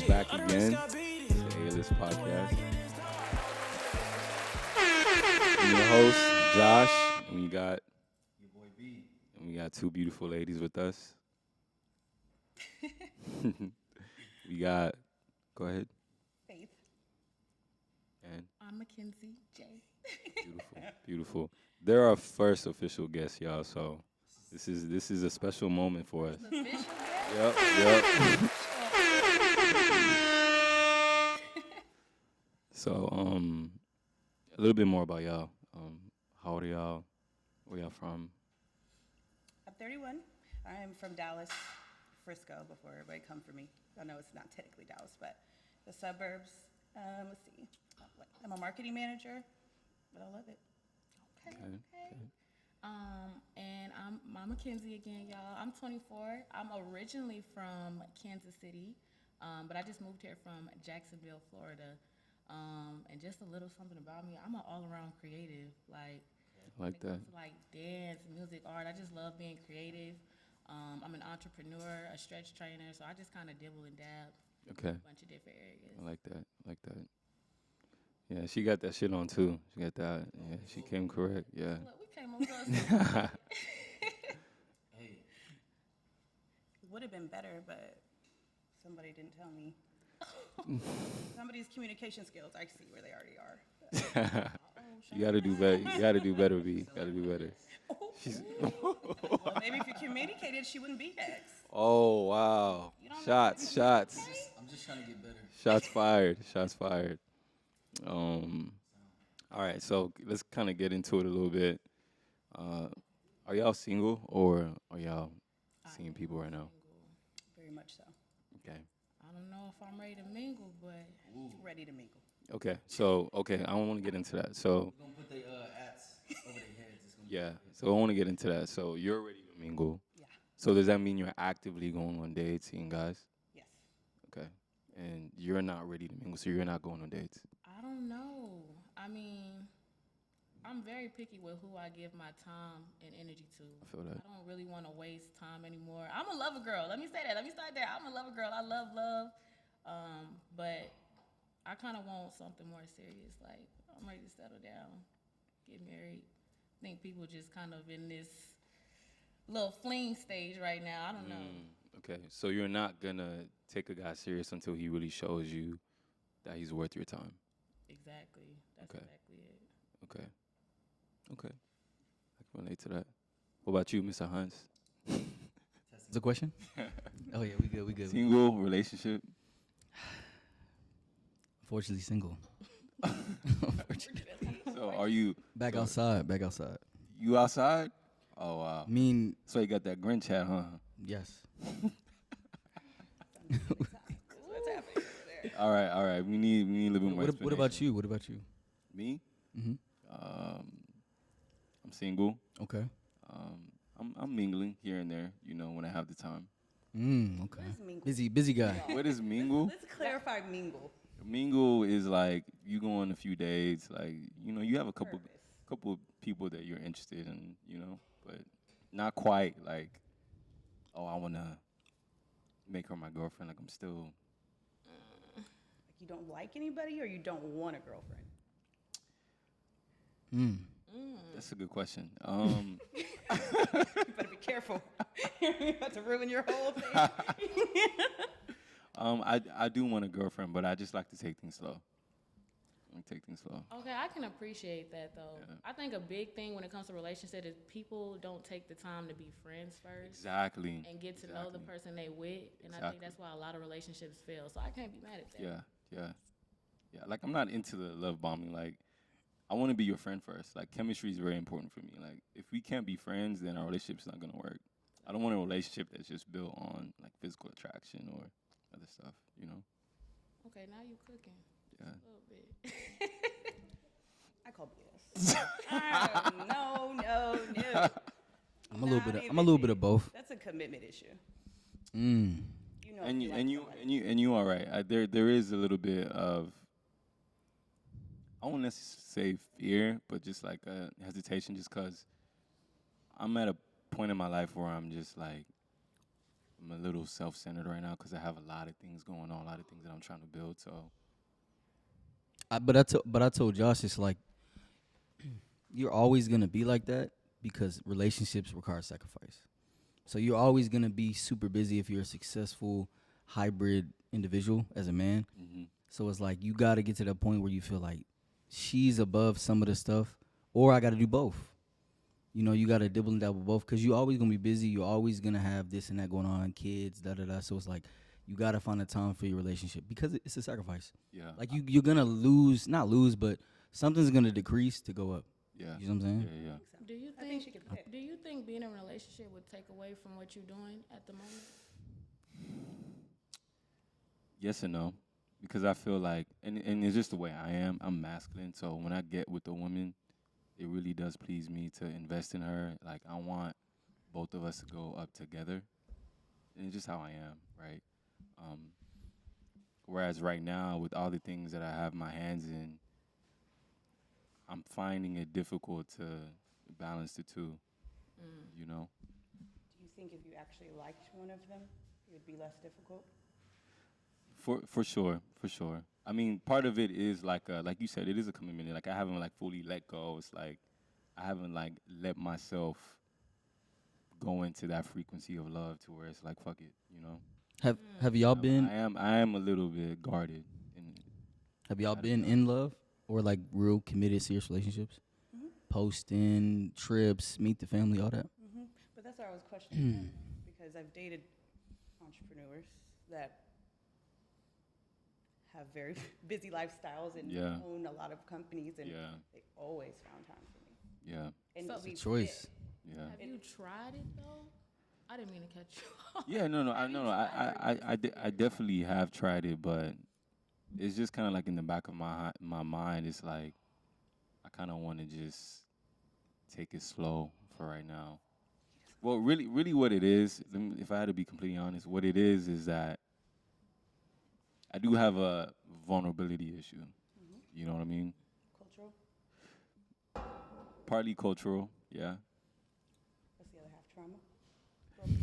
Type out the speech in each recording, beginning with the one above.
We back again. It's the Alist PodCast. I'm your host, Josh, and Your boy B. we got two beautiful ladies with us. We got, go ahead. Faith. And I'm Mackenzie J. beautiful. They're our first official guest, y'all. So this is a special moment for us. Official guest? Yep. So, a little bit more about y'all. How old are y'all? Where y'all from? I'm 31. I'm from Dallas, Frisco, before everybody come for me. I know it's not technically Dallas, but the suburbs. Let's see. I'm a marketing manager, but I love it. Okay. And I'm Mackenzie again, y'all. I'm 24. I'm originally from Kansas City, but I just moved here from Jacksonville, Florida. And just a little something about me. I'm an all-around creative. Like Like when it that. comes to like dance, music, art, I just love being creative. I'm an entrepreneur, a stretch trainer, so I just kind of dibble and dab Okay. a bunch of different areas. I like that. Yeah, she got that shit on too. She got that. Yeah, she came correct. Yeah. Look, we came on close. Hey, Would have been better, but somebody didn't tell me. Somebody's communication skills, I see where they already are. You gotta do better. You gotta do better, B. Gotta do better. She's Well, maybe if you communicated, she wouldn't be next. Oh wow. You don't know. Shots. I'm just trying to get better. Shots fired. All right, so let's kind of get into it a little bit. Are y'all single or are y'all seeing people right now? Single. Very much so. Okay. I don't know if I'm ready to mingle, but ready to mingle. Okay. So I don't want to get into that. So We're gonna put the ats over their heads. It's gonna be yeah. good. So I want to get into that. So you're ready to mingle. Yeah. So does that mean you're actively going on dates, seeing guys? Yes. Okay. And you're not ready to mingle, so you're not going on dates. I don't know. I mean, I'm very picky with who I give my time and energy to. I feel that. I don't really want to waste time anymore. I'm a lover girl. Let me say that. Let me start there. I'm a lover girl. I love love. But I kind of want something more serious. Like, I'm ready to settle down, get married. I think people just kind of in this little fling stage right now. I don't know. Okay. So you're not gonna take a guy serious until he really shows you that he's worth your time. Exactly. That's Okay. exactly it. Okay. I can relate to that. What about you, Mr. Hans? Is a question? Oh yeah, we good. Single, relationship? Unfortunately, single. So are you Back so outside. You outside? Oh wow. I mean, So you got that Grinch hat, huh? yes. What's happening over there? All right. We need a little bit more. What about you? What about you? Me? Mhm. I'm single. Okay. I'm mingling here and there, when I have the time. Okay. What is mingle? Busy guy. What is mingle? Let's clarify mingle. Mingle is like you go on a few dates, like you have a couple Purpose. people that you're interested in, but not quite like, oh, I want to make her my girlfriend. Like I'm still. Like you don't like anybody or you don't want a girlfriend? That's a good question. You better be careful. You're about to ruin your whole thing. I do want a girlfriend, but I just like to take things slow. Okay, I can appreciate that though. Yeah. I think a big thing when it comes to relationships is people don't take the time to be friends first Exactly. and get to know the person they with, and I Exactly. think that's why a lot of relationships fail. So I can't be mad at that. Yeah. Like I'm not into the love bombing. Like I want to be your friend first. Like chemistry is very important for me. Like if we can't be friends, then our relationship's not gonna work. I don't want a relationship that's just built on like physical attraction or other stuff. Okay, now you cooking. Yeah. A little bit. I call BS. No. I'm a little bit of both. That's a commitment issue. Mm. You know. And if you like and somebody. you and you are right. There is a little bit of, I won't necessarily say fear, but just like a hesitation, just because I'm at a point in my life where I'm just like, I'm a little self-centered right now because I have a lot of things going on, a lot of things that I'm trying to build. So But I told Josh, it's like you're always gonna be like that because relationships require sacrifice. So you're always gonna be super busy if you're a successful hybrid individual as a man. mhm. So it's like you gotta get to that point where you feel like she's above some of the stuff, or I gotta do both. You know, you gotta dibble and dabble both because you're always gonna be busy. You're always gonna have this and that going on, kids, da da da. So it's like you gotta find a time for your relationship because it's a sacrifice. Yeah. Like you're gonna lose, not lose, but something's gonna decrease to go up. Yeah. You know what I'm saying? Yeah, yeah. Do you I think she could pick. do you think being in a relationship would take away from what you're doing at the moment? Yes and no, because I feel like, and it's just the way I am. I'm masculine, so when I get with a woman, it really does please me to invest in her. Like I want both of us to go up together, and it's just how I am, right? Whereas right now, with all the things that I have my hands in, I'm finding it difficult to balance the two. You know. Do you think if you actually liked one of them, it would be less difficult? For sure. I mean, part of it is like you said, it is a commitment. Like I haven't like fully let go. It's like I haven't like let myself go into that frequency of love to where it's like fuck it, you know. Have y'all been I am a little bit guarded. have y'all I been don't know. in love or like real committed serious relationships? Mhm. Posting trips, meet the family, all that. But that's why I was questioning him, because I've dated entrepreneurs that have very busy lifestyles and Yeah. own a lot of companies, and Yeah, they always found time for me. yeah, And So- It's a we choice. yeah. Have you tried it though? I didn't mean to catch you off. Yeah, no, I Have you know. tried it? I definitely have tried it, but it's just kind of like in the back of my mind. It's like I kind of want to just take it slow for right now. Well, really, what it is, if I had to be completely honest, what it is that I do have a vulnerability issue. You know what I mean? Cultural. Partly cultural, yeah. What's the other half? Trauma.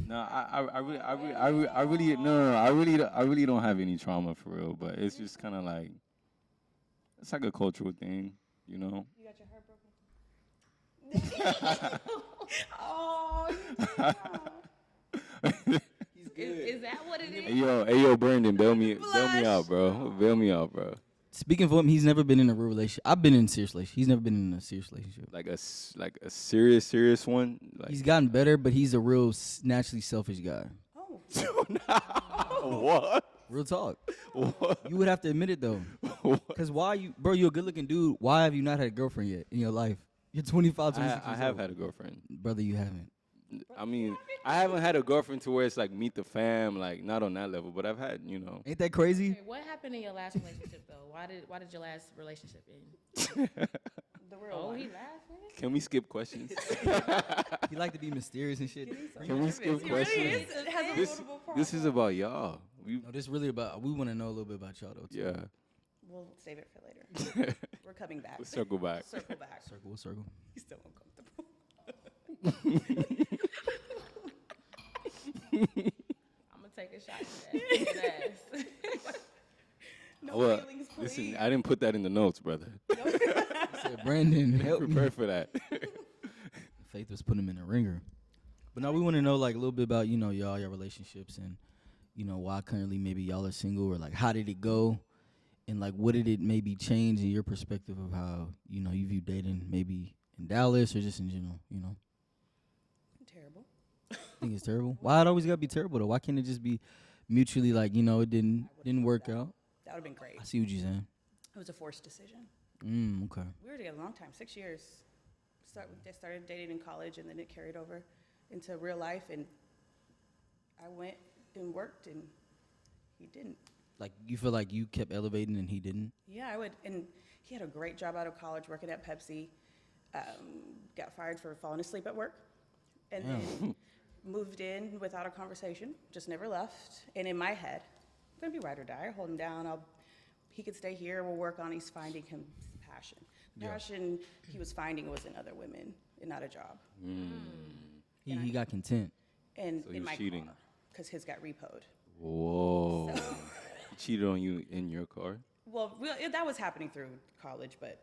No, I really, no, I really don't have any trauma for real. But it's just kind of like, it's like a cultural thing, you know. You got your heart broken? Oh, Is that what it Hey is? yo, Brandon, bail me out, bro. Bail me out, bro. Speaking for him, he's never been in a real relationship. I've been in a serious relationship. He's never been in a serious relationship. Like a serious one. Like He's gotten better, but he's a real naturally selfish guy. oh. what? Real talk. What? You would have to admit it though. Because you're a good looking dude. Why have you not had a girlfriend yet in your life? You're 25, 26 I years have old. had a girlfriend. Brother, you haven't. I mean, I haven't had a girlfriend to where it's like meet the fam, like not on that level. But I've had, you know. Ain't that crazy? Okay, what happened in your last relationship though? Why did your last relationship end? The real Oh, one. he laughed. Nigga? Can we skip questions? He like to be mysterious and shit. Can we skip He really questions? is. It has a This notable this is problem. about y'all. We No, this really about. We want to know a little bit about y'all though. Too. yeah. We'll save it for later. We're coming back. We'll circle back. Circle back. Circle, circle. He's still uncomfortable. I'm gonna take a shot at that. Dead ass. No Well, feelings, please. listen, I didn't put that in the notes, brother. Said, Brandon, help me. Prepare for that. Faith was putting him in a ringer. But now we want to know like a little bit about y'all, your relationships, and why currently maybe y'all are single, or like how did it go, and like what did it maybe change in your perspective of how you view dating maybe in Dallas or just in general. Terrible. I think it's terrible. Why it always gotta be terrible though? Why can't it just be mutually like it didn't work out? That would have been great. I see what you're saying. It was a forced decision. Okay. We were together a long time, 6 years. They started dating in college, and then it carried over into real life. And I went and worked, and he didn't. Like you feel like you kept elevating and he didn't. Yeah, I would. And he had a great job out of college working at Pepsi. Got fired for falling asleep at work, and then moved in without a conversation. Just never left. And in my head, I'm gonna be ride or die. Hold him down. He could stay here. We'll work on. He's finding his passion. The passion he was finding was in other women and not a job. He got content. And So he in was my cheating. because his got repoed. Whoa. He cheated on you in your car? Well, that was happening through college, but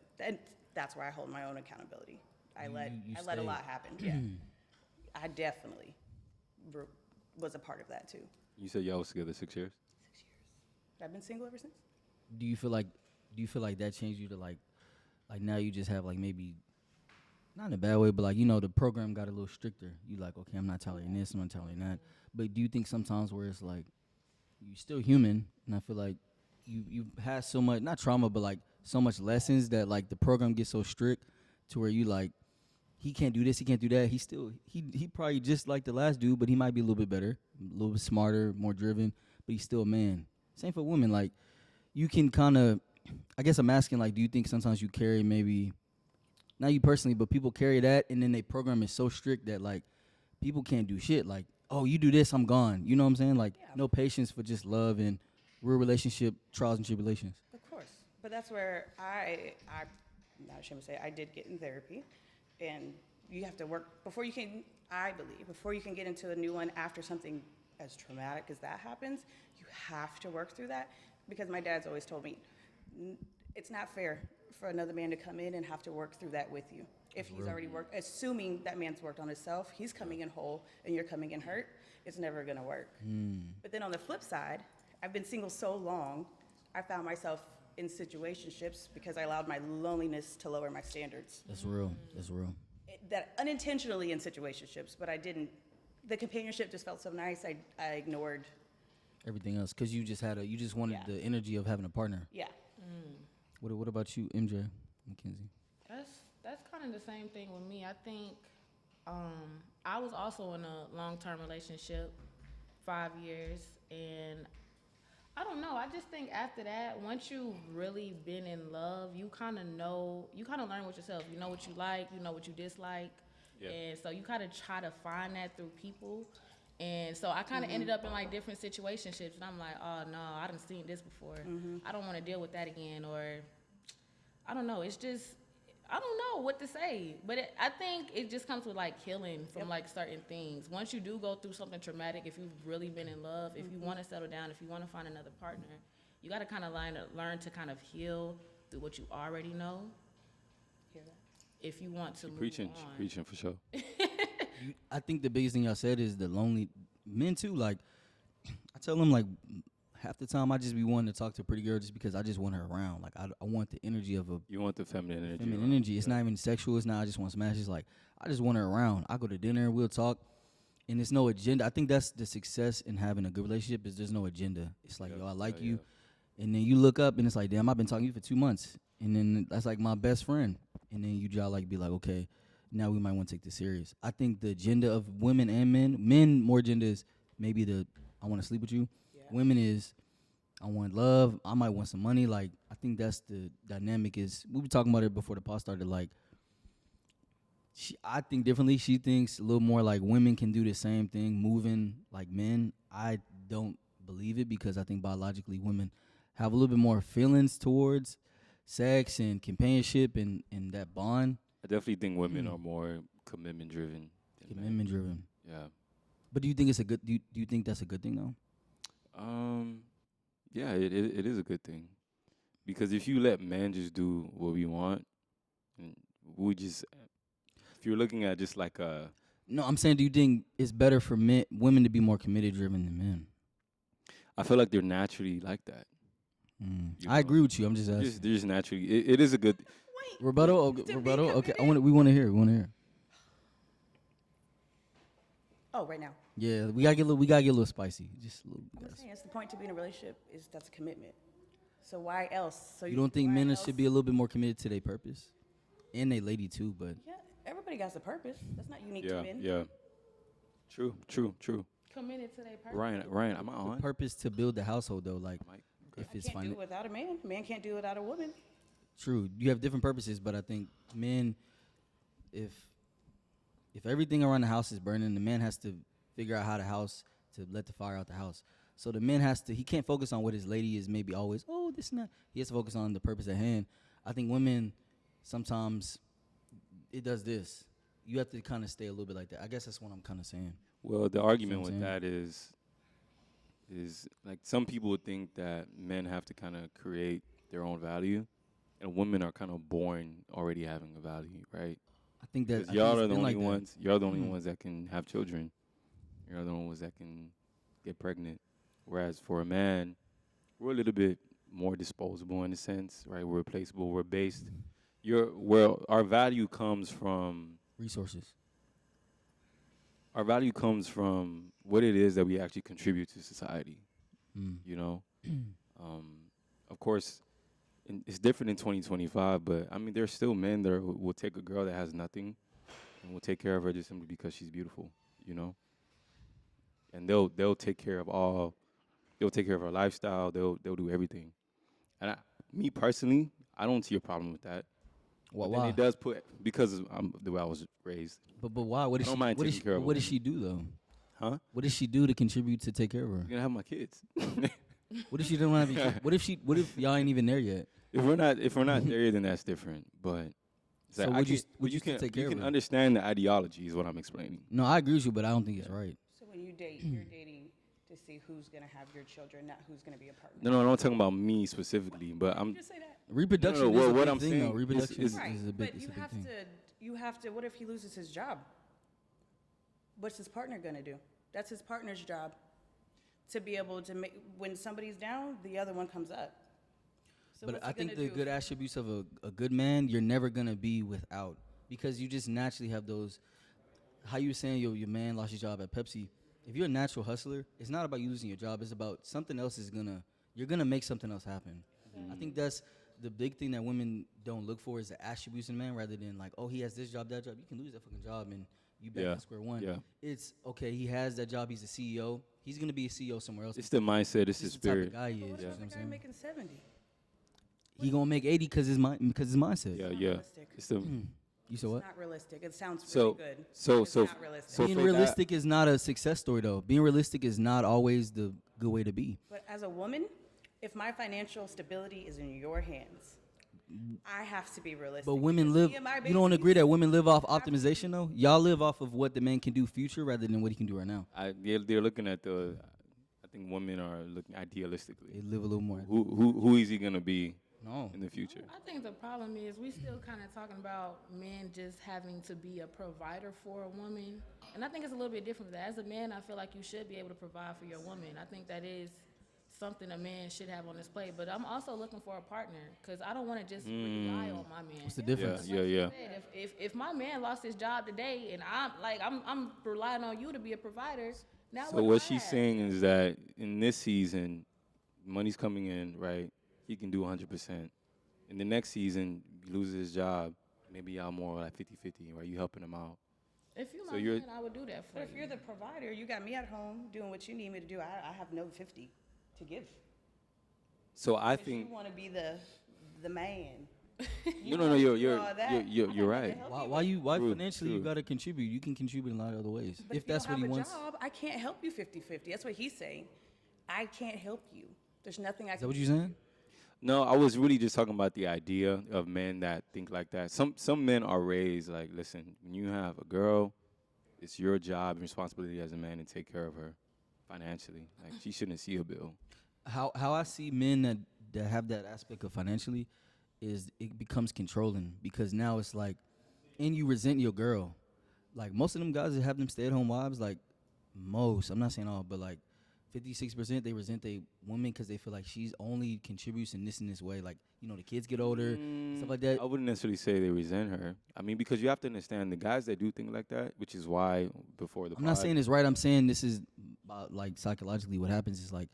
that's where I hold my own accountability. I let a lot happen. Yeah, I definitely was a part of that too. You said y'all was together 6 years? 6 years. I've been single ever since. Do you feel like that changed you to like now you just have like maybe not in a bad way, but like the program got a little stricter. You like, okay, I'm not tolerating this, I'm not tolerating that. But do you think sometimes where it's like you're still human, and I feel like you had so much, not trauma, but like so much lessons that like the program gets so strict to where you like he can't do this, he can't do that. He probably just like the last dude, but he might be a little bit better, a little bit smarter, more driven, but he's still a man. Same for women. Like you can kind of, I guess I'm asking, like, do you think sometimes you carry maybe, not you personally, but people carry that, and then they program is so strict that like people can't do shit. Like, oh, you do this, I'm gone. You know what I'm saying? Like, no patience for just love and real relationship trials and tribulations. Of course, but that's where I'm not ashamed to say I did get in therapy, and you have to work before you can. I believe before you can get into a new one after something as traumatic as that happens, you have to work through that. Because my dad's always told me, it's not fair for another man to come in and have to work through that with you. If he's already worked, assuming that man's worked on himself, he's coming in whole and you're coming in hurt, it's never gonna work. But then on the flip side, I've been single so long, I found myself in situationships because I allowed my loneliness to lower my standards. That's real. That's real. That unintentionally in situationships, but I didn't. The companionship just felt so nice, I ignored. Everything else, because you just wanted the energy of having a partner. Yeah. What about you, MJ, Mackenzie? That's kind of the same thing with me. I think I was also in a long-term relationship, 5 years, and I don't know. I just think after that, once you've really been in love, you kind of learn with yourself. You know what you like, you know what you dislike, and so you kind of try to find that through people. And so I kind of ended up in like different situationships, and I'm like, oh no, I done seen this before. I don't want to deal with that again, or I don't know. It's just I don't know what to say, but I think it just comes with like healing from like certain things. Once you do go through something traumatic, if you've really been in love, if you want to settle down, if you want to find another partner, you got to kind of learn to kind of heal through what you already know. Hear that? If you want to move Preaching for sure. I think the biggest thing y'all said is the lonely men too. Like I tell them, like half the time I just be wanting to talk to a pretty girl just because I just want her around. Like I want the energy of a You want the feminine energy. feminine energy. It's not even sexual. It's not I just want to smash. It's like I just want her around. I go to dinner, we'll talk, and there's no agenda. I think that's the success in having a good relationship is there's no agenda. It's like, yo, I like you. And then you look up and it's like, damn, I've been talking to you for 2 months. And then that's like my best friend. And then you just like be like, okay, now we might want to take this serious. I think the agenda of women and men more agenda is maybe I want to sleep with you. Yeah. Women is I want love. I might want some money. Like I think that's the dynamic is we were talking about it before the pod started. Like I think differently. She thinks a little more like women can do the same thing, moving like men. I don't believe it because I think biologically women have a little bit more feelings towards sex and companionship and that bond. I definitely think women are more commitment driven. Commitment driven. Yeah. But do you think it's a good? Do you think that's a good thing though? Yeah, it is a good thing, because if you let men just do what we want, if you're looking at just like a. No, I'm saying, do you think it's better for women to be more committed driven than men? I feel like they're naturally like that. I agree with you. I'm just asking. They're just naturally. It is a good. Wait. Rebuttal. Rebuttal. Okay, we want to hear. We want to hear. Oh, right now. Yeah, we gotta get a little spicy. Just a little. I'm saying it's the point to be in a relationship is that's a commitment. So why else? So You don't think men should be a little bit more committed to their purpose, and they lady too, but Yeah, everybody got a purpose. That's not unique to men. Yeah. True. committed to their purpose. Ryan, am I on? purpose to build the household though, like Mike? if I it's can't do fine. it without a man. A man can't do it without a woman. True, you have different purposes, but I think men, if everything around the house is burning, the man has to figure out how to let the fire out the house. So the man he can't focus on what his lady is maybe always, oh, this and that. He has to focus on the purpose at hand. I think women, sometimes it does this. You have to kind of stay a little bit like that. I guess that's what I'm kind of saying. Well, the argument what with I'm that is is like some people would think that men have to kind of create their own value, and women are kind of born already having a value, right? I think that Because y'all it's are the been only like that. ones. You're the only Mhm. ones that can have children. You're the only ones that can get pregnant. Whereas for a man, we're a little bit more disposable in a sense, right? We're replaceable. We're based. Where our value comes from. Resources. Our value comes from what it is that we actually contribute to society. Mm. You know, um, of course, it's different in 2025. But I mean, there's still men that will take a girl that has nothing and will take care of her just simply because she's beautiful. You know, and they'll take care of all. They'll take care of her lifestyle. They'll do everything. And me personally, I don't see a problem with that. Why? But then it does put because the way I was raised. But why? What I does don't she? mind What does taking she? care of a What does woman. she do though? Huh? What does she do to contribute to take care of her? You're gonna have my kids. What if she don't have? What if she? What if y'all ain't even there yet? If we're not there, then that's different. But it's So like, would you still can take care you of can her? understand the ideology is what I'm explaining. No, I agree with you, but I don't think it's right. So when you date, you're dating to see who's gonna have your children, not who's gonna be a partner. No, I'm not talking about me specifically, but I'm Just say that. Reproduction No, is a what big I'm thing, saying though. is- Reproduction is- is, Right, a big, but it's you a big have thing. to. You have to. What if he loses his job? What's his partner gonna do? That's his partner's job. To be able to make when somebody's down, the other one comes up. So But what's I he think gonna the do? good attributes of a good man, you're never gonna be without, because you just naturally have those. How you were saying your man lost his job at Pepsi. If you're a natural hustler, it's not about you losing your job. It's about something else you're gonna make something else happen. I think that's the big thing that women don't look for is the attributes in a man rather than like, oh, he has this job, that job. You can lose that fucking job and you back Yeah, at square one. yeah. It's okay. He has that job. He's a CEO. He's gonna be a CEO somewhere else. it's the mindset, it's the This is the type spirit. of guy he But is. what You know about what I'm the guy saying? making 70? He gonna make 80 because his mindset. Yeah, not yeah. realistic. It's the You said what? It's not realistic. It sounds So- really good. so- It's so- not realistic. so Being for that- realistic is not a success story, though. Being realistic is not always the good way to be. But as a woman, if my financial stability is in your hands, I have to be realistic. But women because live. me and my You don't babies- agree that women live off optimization, though. Y'all live off of what the man can do future rather than what he can do right now. they're looking at the. I think women are looking They idealistically. live a little more. Who is he gonna be No. in the future? I think the problem is we still kind of talking about men just having to be a provider for a woman, and I think it's a little bit different. With that. As a man, I feel like you should be able to provide for your woman. I think that is something a man should have on his plate. But I'm also looking for a partner because I don't want to just rely on my man. What's the difference? Yeah. If my man lost his job today and I'm relying on you to be a provider, now So what do what I she's have? saying is that in this season, money's coming in, right? He can do 100%. In the next season, he loses his job. Maybe y'all more like 50-50, right? You helping him out. If you So my you're- man, I would do that for But if you. you're the provider, you got me at home doing what you need me to do. I have no 50 to give. So I If you think want to be the man. no, you're all that. I you're got nothing right. to help Why you with. Why True, financially you true. gotta contribute? You can contribute in a lot of other ways. But If that's you what don't he have wants. a job, I can't help you 50-50. That's what he's saying. I can't help you. There's nothing I Is can that what do. you're saying? No, I was really just talking about the idea of men that think like that. Some men are raised like, listen, when you have a girl, it's your job and responsibility as a man to take care of her financially. Like she shouldn't see a bill. How I see men that have that aspect of financially is it becomes controlling because now it's like, and you resent your girl. Like most of them guys that have them stay-at-home wives, like most, I'm not saying all, but like 56% they resent their woman because they feel like she's only contributes in this way. Like, you know, the kids get older, stuff like that. I wouldn't necessarily say they resent her. I mean, because you have to understand the guys that do things like that, which is why before the I'm not saying it's right. I'm saying this is about, like, psychologically what happens is like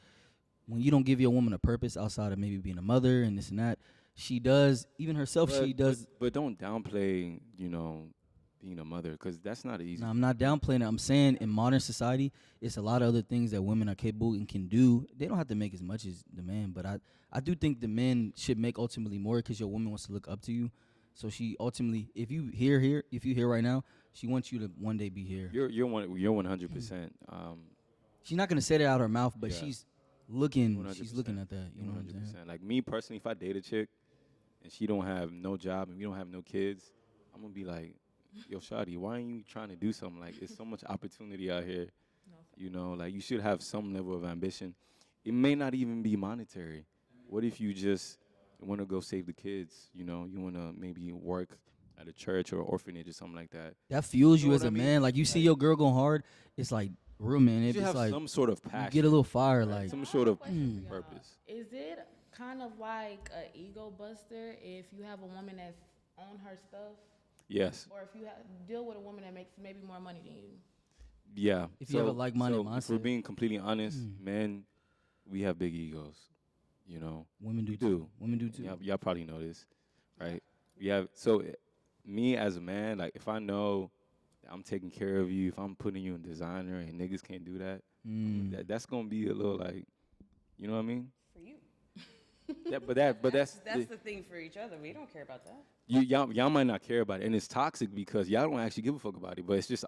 when you don't give your woman a purpose outside of maybe being a mother and this and that, she does, even herself, she does. But don't downplay, being a mother, because that's not easy. No, I'm not downplaying it. I'm saying in modern society, it's a lot of other things that women are capable and can do. They don't have to make as much as the man, but I do think the men should make ultimately more because your woman wants to look up to you. So she ultimately, if you here right now, she wants you to one day be here. You're 100%. She's not gonna say that out her mouth, but Yeah. she's looking 100%. at that. You know what I'm saying? Like me personally, if I date a chick and she don't have no job and we don't have no kids, I'm gonna be like, yo, shawty, why aren't you trying to do something? Like, there's so much opportunity out here. No, You know, like you should have some level of ambition. It may not even be monetary. What if you just want to go save the kids? You know, you want to maybe work at a church or orphanage or something like that. That fuels You you know as what a I mean? man. Like you see Like- your girl going hard, it's like real man. You It's should have like some sort of you passion. get a little fire. right? Like Some I sort have a of question for y'all. purpose. Is it kind of like an ego buster if you have a woman that's on her stuff, Yes. or if you deal with a woman that makes maybe more money than you? Yeah. If you have a like-minded If we're mindset. being completely honest, men, we have big egos. You know, women do we too. do. Women do too. Y'all probably know this, right? We have me as a man, like if I know that I'm taking care of you, if I'm putting you in designer and niggas can't do that, that's gonna be a little like, you know what I mean? For you. That's That's the thing for each other. We don't care about that. y'all might not care about it, and it's toxic because y'all don't actually give a fuck about it. But it's just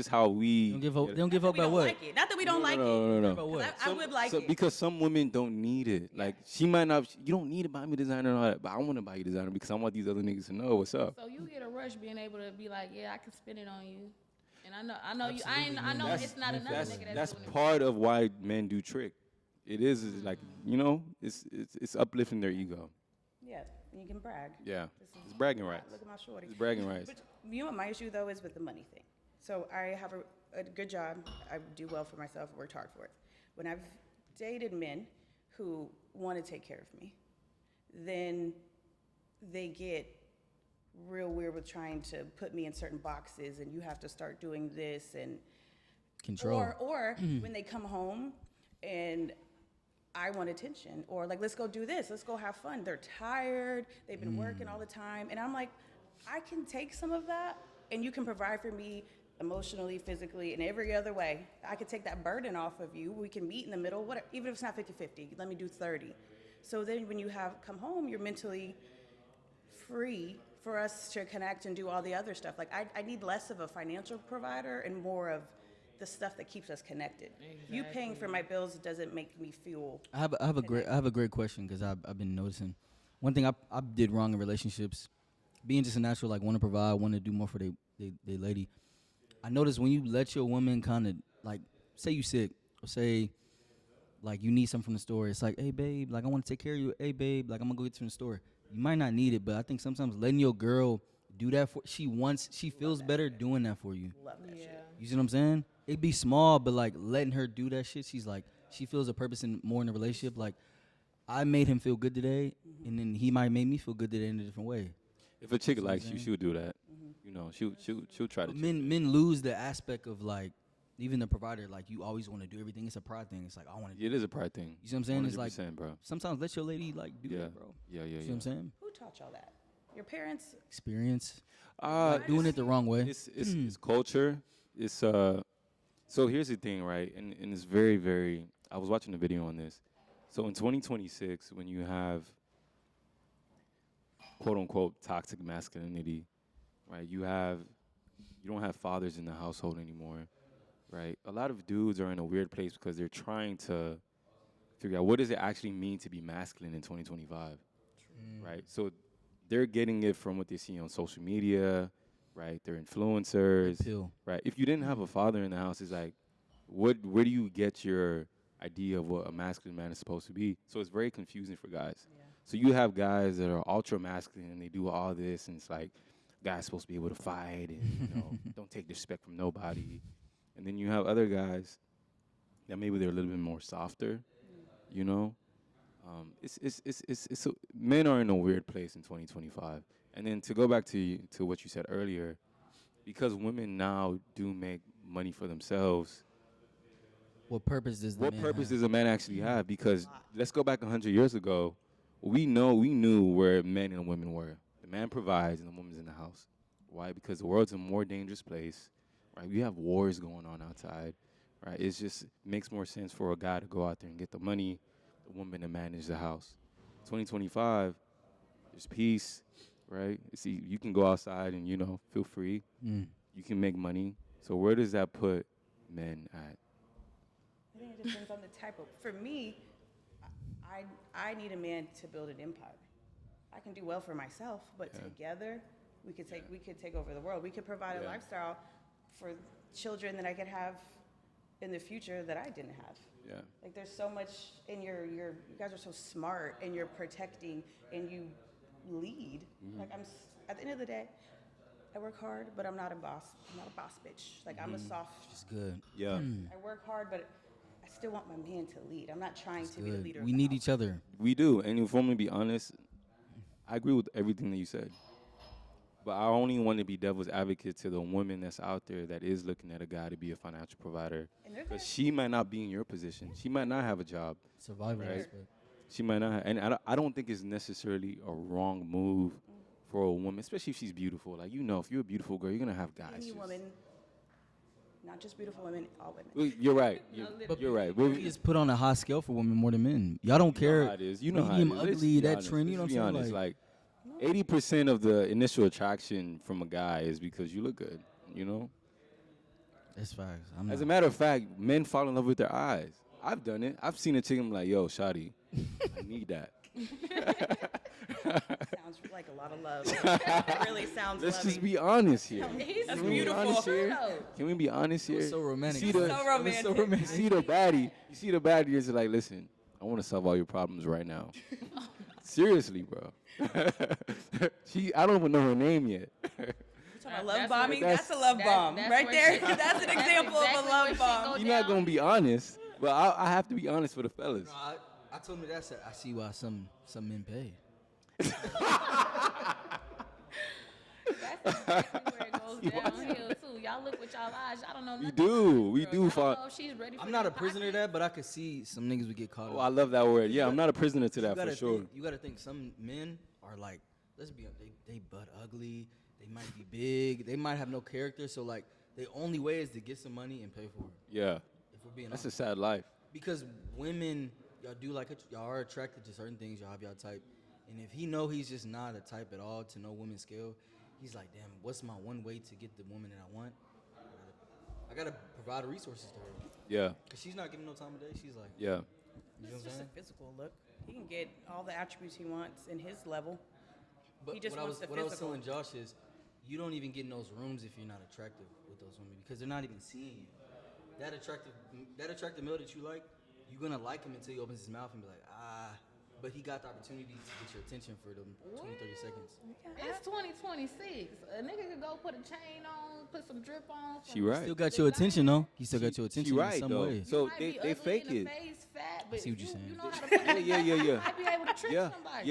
how we. They don't give up. They don't give Not up that we about don't what? like it. Not that we don't like it. No. About what? I would like it. Because some women don't need it. Like she might not. You don't need to buy me designer and all that, but I want to buy you designer because I want these other niggas to know what's up. So you get a rush being able to be like, yeah, I can spend it on you, and I know you. I know it's not another nigga That's doing it. part of why men do trick. It is like it's uplifting their ego. Yeah, you can brag. Yeah, This is- it's bragging rights. Look at my shorty. It's bragging rights. But you know what my issue though is with the money thing. So I have a good job. I do well for myself. Worked hard for it. When I've dated men who want to take care of me, then they get real weird with trying to put me in certain boxes, and you have to start doing this and Control. or when they come home and I want attention, or like, let's go do this, let's go have fun. They're tired, they've been working all the time, and I'm like, I can take some of that, and you can provide for me emotionally, physically, and every other way. I can take that burden off of you. We can meet in the middle, whatever, even if it's not 50-50, let me do 30. So then when you come home, you're mentally free for us to connect and do all the other stuff. Like I need less of a financial provider and more of the stuff that keeps us connected. You paying for my bills doesn't make me feel. I have a great question because I've been noticing one thing I did wrong in relationships, being just a natural like want to provide, want to do more for they lady. I noticed when you let your woman kind of like say you sick or say like you need something from the store, it's like, hey babe, like I want to take care of you. Hey babe, like I'm gonna go get you from the store. You might not need it, but I think sometimes letting your girl do that for she feels better doing that for you. Love that shit. You see what I'm saying? It'd be small, but like letting her do that shit, she's like, she feels a purpose more in the relationship. Like, I made him feel good today, and then he might make me feel good today in a different way. If a chick likes you, she'll do that. You know, she'll try to. But men lose the aspect of like, even the provider, like you always want to do everything. It's a pride thing. It's like I want to. It is a pride thing. You see what I'm saying? It's like 100%, bro. sometimes let your lady like do Yeah. that, bro. Yeah. You see what I'm saying? Who taught y'all that? Your parents? Experience. Like Doing it the wrong way. It's culture. It's So here's the thing, right? And it's very, very. I was watching a video on this. So in 2026, when you have quote unquote toxic masculinity, right? You don't have fathers in the household anymore, right? A lot of dudes are in a weird place because they're trying to figure out what does it actually mean to be masculine in 2025, right? So they're getting it from what they see on social media, right? They're influencers, Pill. right? If you didn't have a father in the house, it's like, where do you get your idea of what a masculine man is supposed to be? So it's very confusing for guys. Yeah. So you have guys that are ultra masculine and they do all this, and it's like, guys supposed to be able to fight and don't take disrespect from nobody. And then you have other guys that maybe they're a little bit more softer, you know. Men are in a weird place in 2025. And then to go back to what you said earlier, because women now do make money for themselves, What purpose does the what man purpose have? does a man actually have? Because let's go back 100 years ago. We knew where men and women were. The man provides and the woman's in the house. Why? Because the world's a more dangerous place, right? We have wars going on outside, right? It just makes more sense for a guy to go out there and get the money, the woman to manage the house. 2025, there's peace, right? See, you can go outside and, feel free. You can make money. So where does that put men at? I think it depends on the type of. For me, I need a man to build an empire. I can do well for myself, but together we could take over the world. We could provide a lifestyle for children that I could have in the future that I didn't have. Yeah. Like there's so much in you guys are so smart and you're protecting and you lead. Like at the end of the day, I work hard, but I'm not a boss. I'm not a boss bitch. Like I'm a soft. It's good. Yeah. I work hard, but I still want my man to lead. I'm not trying to be the Good. leader. We of the need house. each other. We do. And if I'm gonna be honest, I agree with everything that you said. But I only want to be devil's advocate to the woman that's out there that is looking at a guy to be a financial provider. And they're Because she might not be in your position. She might not have a job. Survival Right. aspect. She might not. And I don't think it's necessarily a wrong move for a woman, especially if she's beautiful. Like, you know, if you're a beautiful girl, you're going to have guys. Any just- woman, not just beautiful women, all women. Well, you're right. You're right. Well, It's put on a high scale for women more than men. Y'all don't you know care. how it is. You know how it medium, is. Let's ugly, be that honest. trend. You know Let's what I'm be saying? honest. Like 80% of the initial attraction from a guy is because you look good, you know? That's facts. I'm As a not. matter of fact, men fall in love with their eyes. I've done it. I've seen a chick, I'm like, yo, shawty, I need that. Sounds like a lot of love. It really sounds Let's loving. just be honest here. He's That's Can we be beautiful. honest here? Can we be honest here? So romantic. See the- So romantic. You see the baddie. You see the baddie is like, listen, I want to solve all your problems right now. Seriously, bro. I don't even know her name yet. Talking about love That's bombing? what- That's a love bomb that's right where there. she- That's an that's example of exactly a love where she bomb. go You're not down. gonna be honest, but I have to be honest for the fellas. I told him that. I see why some men pay. That's exactly where it goes downhill too. Y'all look with y'all eyes. Y'all don't know nothing. We about do. this girl. Y'all Fa- don't know if she's ready for I'm not that a prisoner of pocket. that, but I could see some niggas would get caught Oh, up. I love that word. Yeah, I'm not a prisoner to You that gotta for sure. think- you gotta think some men are like, let's be honest, they butt ugly. They might be big. They might have no character. So like, the only way is to get some money and pay for it. Yeah, If we're being that's honest. a sad life. Because women, y'all do like it. Y'all are attracted to certain things. Y'all have y'all type. And if he know he's just not a type at all to no women's scale, he's like, damn, what's my one way to get the woman that I want? I gotta provide resources to her. Yeah, Cause she's not giving no time of day. She's like, yeah. you know It's what I'm just a saying? physical look. He can get all the attributes he wants in his level. But He just what wants the what I was physical. telling Josh is, you don't even get in those rooms if you're not attractive with those women because they're not even seeing you. That attractive male that you like, you're gonna like him until he opens his mouth and be like, but he got the opportunity to get your attention for them 20, 30 seconds. It's 2026. A nigga could go put a chain on, put some drip on. She right. Still got your attention though. He still got your She attention in right some though. way. So Might they be ugly fake in it. the face, fat, but see what if you're saying. You know how to put it Yeah. You might be able to trick Yeah, somebody.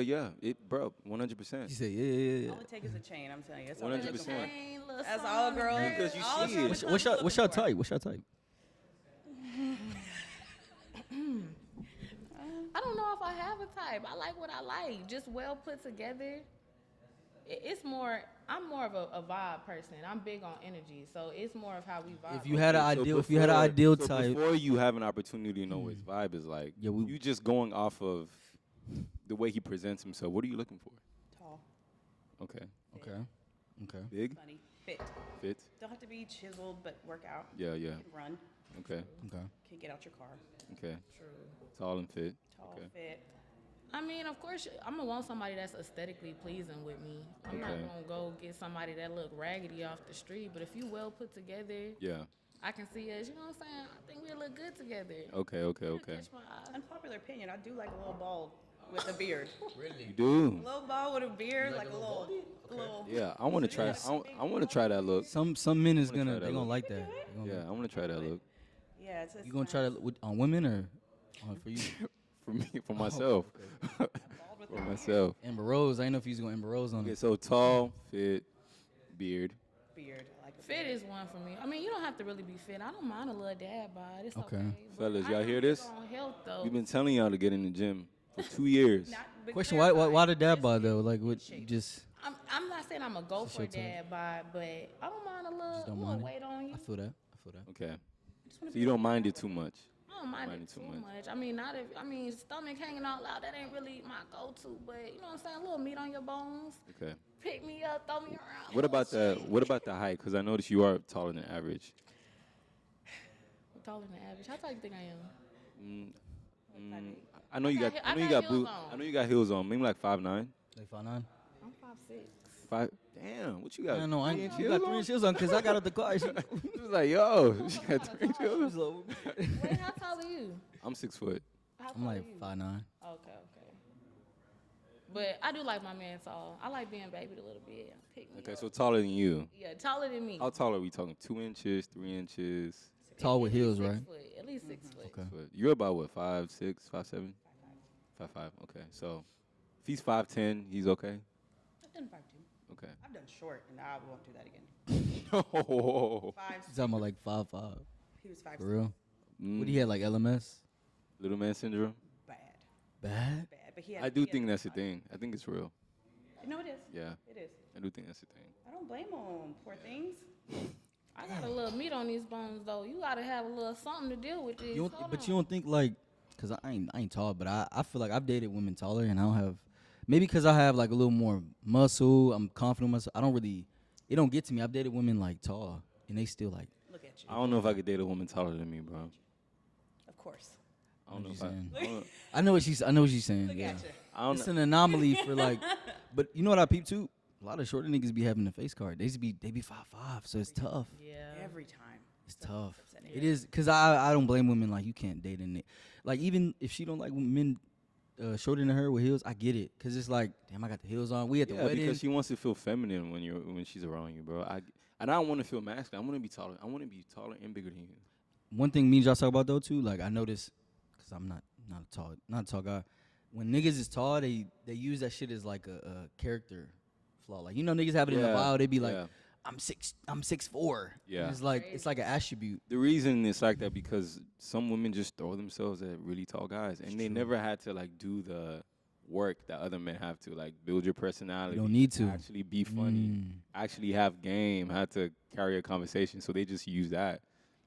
yeah. It, bro, 100%. She said, yeah. All it takes is a chain, I'm telling you. That's all it takes. 100%. Chain, little As song, all girls, Because you all see girls it. are What's your looking for. type? What's your type? I don't know if I have a type. I like what I like, just well put together. It's more. I'm more of a vibe person. I'm big on energy, so it's more of how we vibe. If you had an So ideal, if you had an before- ideal so type, before you have an opportunity to know what his vibe is like, Yeah, we- you just going off of the way he presents himself. What are you looking for? Tall, Okay, okay. big, funny, fit. fit. Don't have to be chiseled, but work out. Yeah. Can run. Okay, Can get out your car. okay. True. Tall and fit. Tall, Okay. fit. I mean, of course, I'm gonna want somebody that's aesthetically pleasing with me. I'm not Okay. gonna go get somebody that look raggedy off the street. But if you well put together, Yeah. I can see us. You know what I'm saying? I think we look good together. Okay. Catch my eye. Unpopular opinion, I do like a little bald with a beard. You do. A little bald with a beard, like a little. Yeah, I want to try. I want to try that look. Some men is I wanna gonna try they that gonna look. like that. They gonna Yeah, like- I want to try that look. Yeah, it's You gonna try that on women or for you? For me, for myself. For myself. Amber Rose. I didn't know if you was gonna Amber Rose on Okay, it. so tall, fit, beard. beard. I like a Fit beard. is one for me. I mean, you don't have to really be fit. I don't mind a little dad bod. It's Okay. okay. But Fellas, I y'all am hear big this? on health, though. We've been telling y'all to get in the gym for 2 years. Not big Question: beard, Why the dad just bod in though? Like good what? shape. Just I'm not saying I'm a go Just for your type. dad bod, but I don't mind a don't little mind it? weight on you. I feel that. Okay. Just wanna So be you don't mind it too much. I don't mind Mind it it too too much. much. I mean, not if stomach hanging all out. That ain't really my go-to. But you know what I'm saying? A little meat on your bones. Okay. Pick me up, throw me around. What about the height? Because I noticed you are taller than average. I'm taller than average. How tall you think I am? I know you got I I know you got got heels boot. on. I know you got heels on. Maybe like 5'9". Like 5'9". I'm 5. Damn, what you got? I know. 3 inch You heels got 3 on? inch heels on because I got out the car. She was like, yo, she got 3 inch heels. Wait, how tall are you? I'm 6 foot. How I'm tall like are you? 5'9". Okay. But I do like my man tall. I like being babied a little bit. Pick me Okay, up. so taller than you. Yeah, taller than me. How tall are we talking? 2 inches, 3 inches? Tall with At least heels, 6 right? foot, at least 6 foot. Okay. Foot. You're about what, 5'6", 5'7"? 5'5". Okay, so if he's 5'10", he's okay. I've done 5'2". Okay. I've done short, and I won't do that again. No. 5'6". He's talking about like 5'5". He was 5'6". For real? What he had, like LMS? Little man syndrome. Bad. Bad? But he had. I do he had think that's a 5'5". thing. I think it's real. No, it is. Yeah, It is. I do think that's a thing. I don't blame them. Poor things. I got a little meat on these bones though. You gotta have a little something to deal with this. You don't think like, cause I ain't tall, but I feel like I've dated women taller and I don't have, maybe cause I have like a little more muscle. I'm confident in myself. It don't get to me. I've dated women like tall and they still like. Look at you. I don't know if I could date a woman taller than me, bro. Of course. I don't know What if you I. saying? I don't- I know what she's saying. Look Yeah. at you. I don't It's know. an anomaly for like, but you know what I peep too? A lot of shorter niggas be having the face card. They be 5'5", so it's tough. Yeah. Every time. It's tough. upsetting. It is, cause I don't blame women. Like you can't date a nigga. Like even if she don't like men shorter than her with heels, I get it. Cause it's like, damn, I got the heels on. We at the Yeah, wedding. because she wants to feel feminine when she's around you, bro. And I don't want to feel masculine. I want to be taller. I want to be taller and bigger than you. One thing me and y'all talk about though too, like I notice, cause I'm not a tall guy. When niggas is tall, they use that shit as like a character flaw. Like you know niggas have it in the Yeah, bio. They be like, yeah. I'm 6'4". Yeah. It's like an attribute. The reason it's like that because some women just throw themselves at really tall guys, and they never had to like do the work that other men have to, like build your personality. You don't need to. Actually be funny. Actually have game. Have to carry a conversation. So they just use that.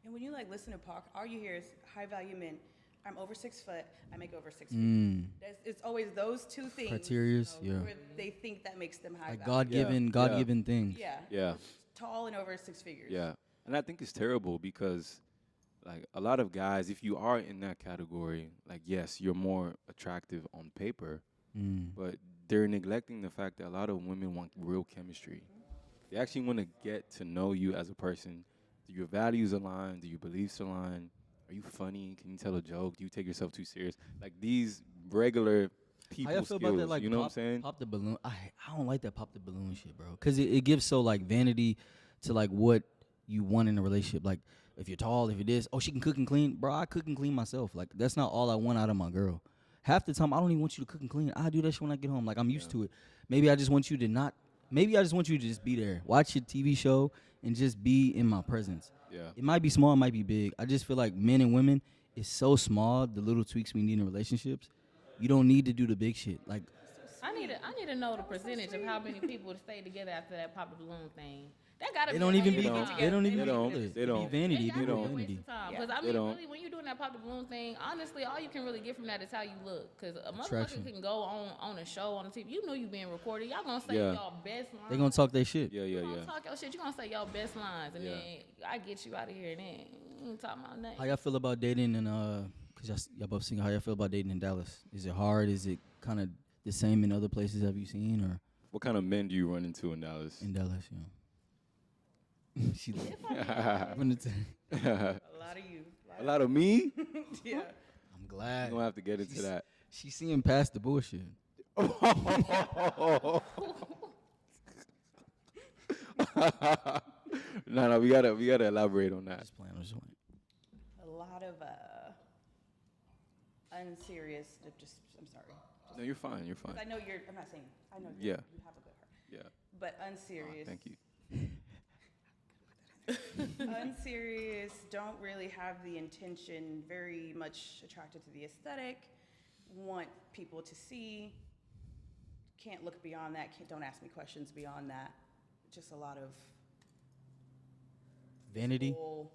And when you like listen to Pac, all you hear is high value men. I'm over 6 foot. I make over 6 feet. It's always those two things. Criterias, yeah. Where they think that makes them high Like value. God-given things. Yeah. Yeah. Tall and over 6 figures. Yeah. And I think it's terrible because, like, a lot of guys, if you are in that category, like, yes, you're more attractive on paper, but they're neglecting the fact that a lot of women want real chemistry. They actually want to get to know you as a person. Do your values align? Do your beliefs align? Are you funny? Can you tell a joke? Do you take yourself too serious? Like, these regular people How y'all feel skills, about that? Like you know what I'm saying? Pop the balloon. I don't like that pop the balloon shit, bro. Cause it gives so like vanity to like what you want in a relationship. Like if you're tall, if it is, oh she can cook and clean, bro. I cook and clean myself. Like that's not all I want out of my girl. Half the time I don't even want you to cook and clean. I do that shit when I get home. Like I'm used to it. Maybe I just want you to not. Maybe I just want you to just be there, watch your TV show, and just be in my presence. Yeah. It might be small, it might be big. I just feel like men and women is so small. The little tweaks we need in relationships. You don't need to do the big shit. Like I need to know the percentage of how many people stay together after that pop the balloon thing. That gotta they be. don't even a be. waste of They don't time. even They be don't. feel it. They It don't. be vanity. It It be gotta be a waste vanity. of time. Yeah. Because I They mean, don't. really, when you're doing that pop the balloon thing, honestly, all you can really get from that is how you look. Because a Attraction. motherfucker can go on a show on the TV. You know you being recorded. Y'all gonna say Yeah. y'all best lines. They gonna talk their shit. Yeah, You yeah, gonna yeah. talk your shit. You gonna say your best lines, and Yeah. then I get you out of here, and then you ain't talking about nothing. How y'all feel about dating in cause y'all both single? How y'all feel about dating in Dallas? Is it hard? Is it kind of the same in other places? Have you seen or What kind of men do you run into in Dallas? in Dallas? Yeah. She. A A lot of you. lot of me? Yeah. I'm I'm glad. gonna have to get into that. She's seeing past the bullshit. No, we gotta elaborate on that. Just playing. I'm just playing. A lot of unserious. I'm sorry. No, you're fine. You're 'Cause fine. I know you're. I'm not saying. I know Yeah. you have a good heart. Yeah. But Oh, unserious. thank you. Unserious, don't really have the intention, very much attracted to the aesthetic, want people to see, can't look beyond that, don't ask me questions beyond that. Just a lot of Vanity. full-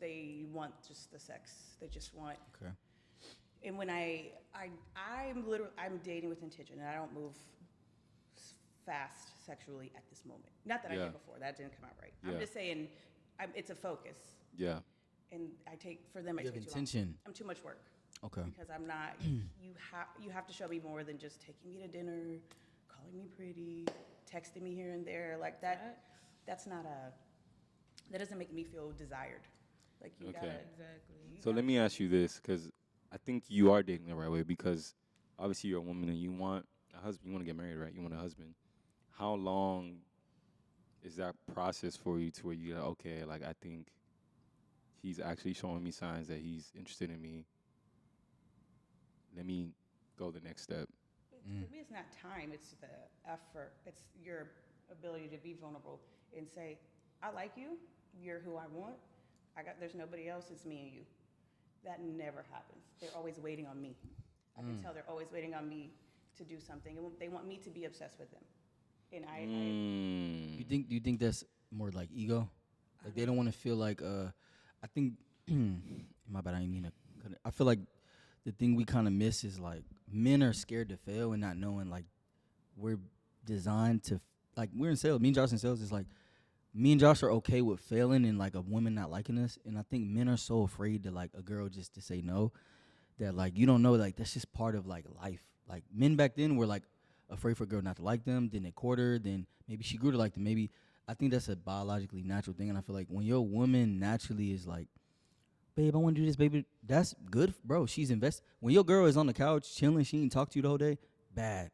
they want just the sex. They just want. Okay. And when I'm dating with intention, and I don't move fast sexually at this moment. Not that I Yeah. did before. That didn't come out right. Yeah. I'm just saying, it's a focus, Yeah. and I take for them. I You have take too long. intention. I'm too much work Okay. because I'm not. you have to show me more than just taking me to dinner, calling me pretty, texting me here and there, like that. That's not that doesn't make me feel desired. Like you Okay. gotta. Exactly. So let me ask you this, because I think you are dating the right way, because obviously you're a woman and you want a husband. You want to get married, right? You want a husband. How long is that process for you to where you're like, okay, like I think he's actually showing me signs that he's interested in me. Let me go the next step. For me, it's not time. It's the effort. It's your ability to be vulnerable and say, "I like you. You're who I want. There's nobody else. It's me and you." That never happens. They're always waiting on me. I can tell they're always waiting on me to do something. And they want me to be obsessed with them. And Do you think that's more like ego? Like they don't want to feel like I think my bad, I didn't mean to cut it. I feel like the thing we kind of miss is like men are scared to fail and not knowing like we're designed to like we're in sales. Me and Josh in sales is like me and Josh are okay with failing and like a woman not liking us. And I think men are so afraid to like a girl just to say no that like you don't know like that's just part of like life. Like men back then were like afraid for a girl not to like them, then they court her, then maybe she grew to like them. Maybe I think that's a biologically natural thing, and I feel like when your woman naturally is like, babe, I want to do this, baby, that's good, bro. She's invested. When your girl is on the couch chilling, she ain't talk to you the whole day, bad.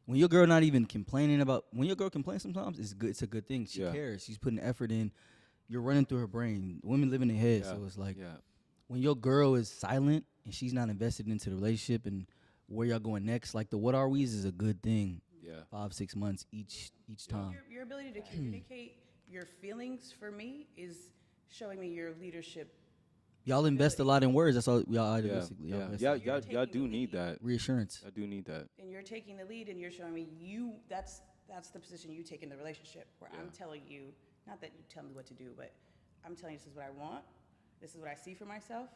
When your girl not even complaining about, when your girl complains sometimes, it's good. It's a good thing. She cares. She's putting effort in. You're running through her brain. Women live in their head, so it's like when your girl is silent and she's not invested into the relationship and where y'all going next, like the what are we's is a good thing. Yeah. 5-6 months each time. your ability to communicate your feelings for me is showing me your leadership. Y'all invest a lot in words. That's all y'all Yeah. basically. Y'all invest Y'all, in y'all, You're y'all taking do the need lead. that. reassurance. I do need that. And you're taking the lead and you're showing me that's the position you take in the relationship where I'm telling you, not that you tell me what to do, but I'm telling you this is what I want. This is what I see for myself.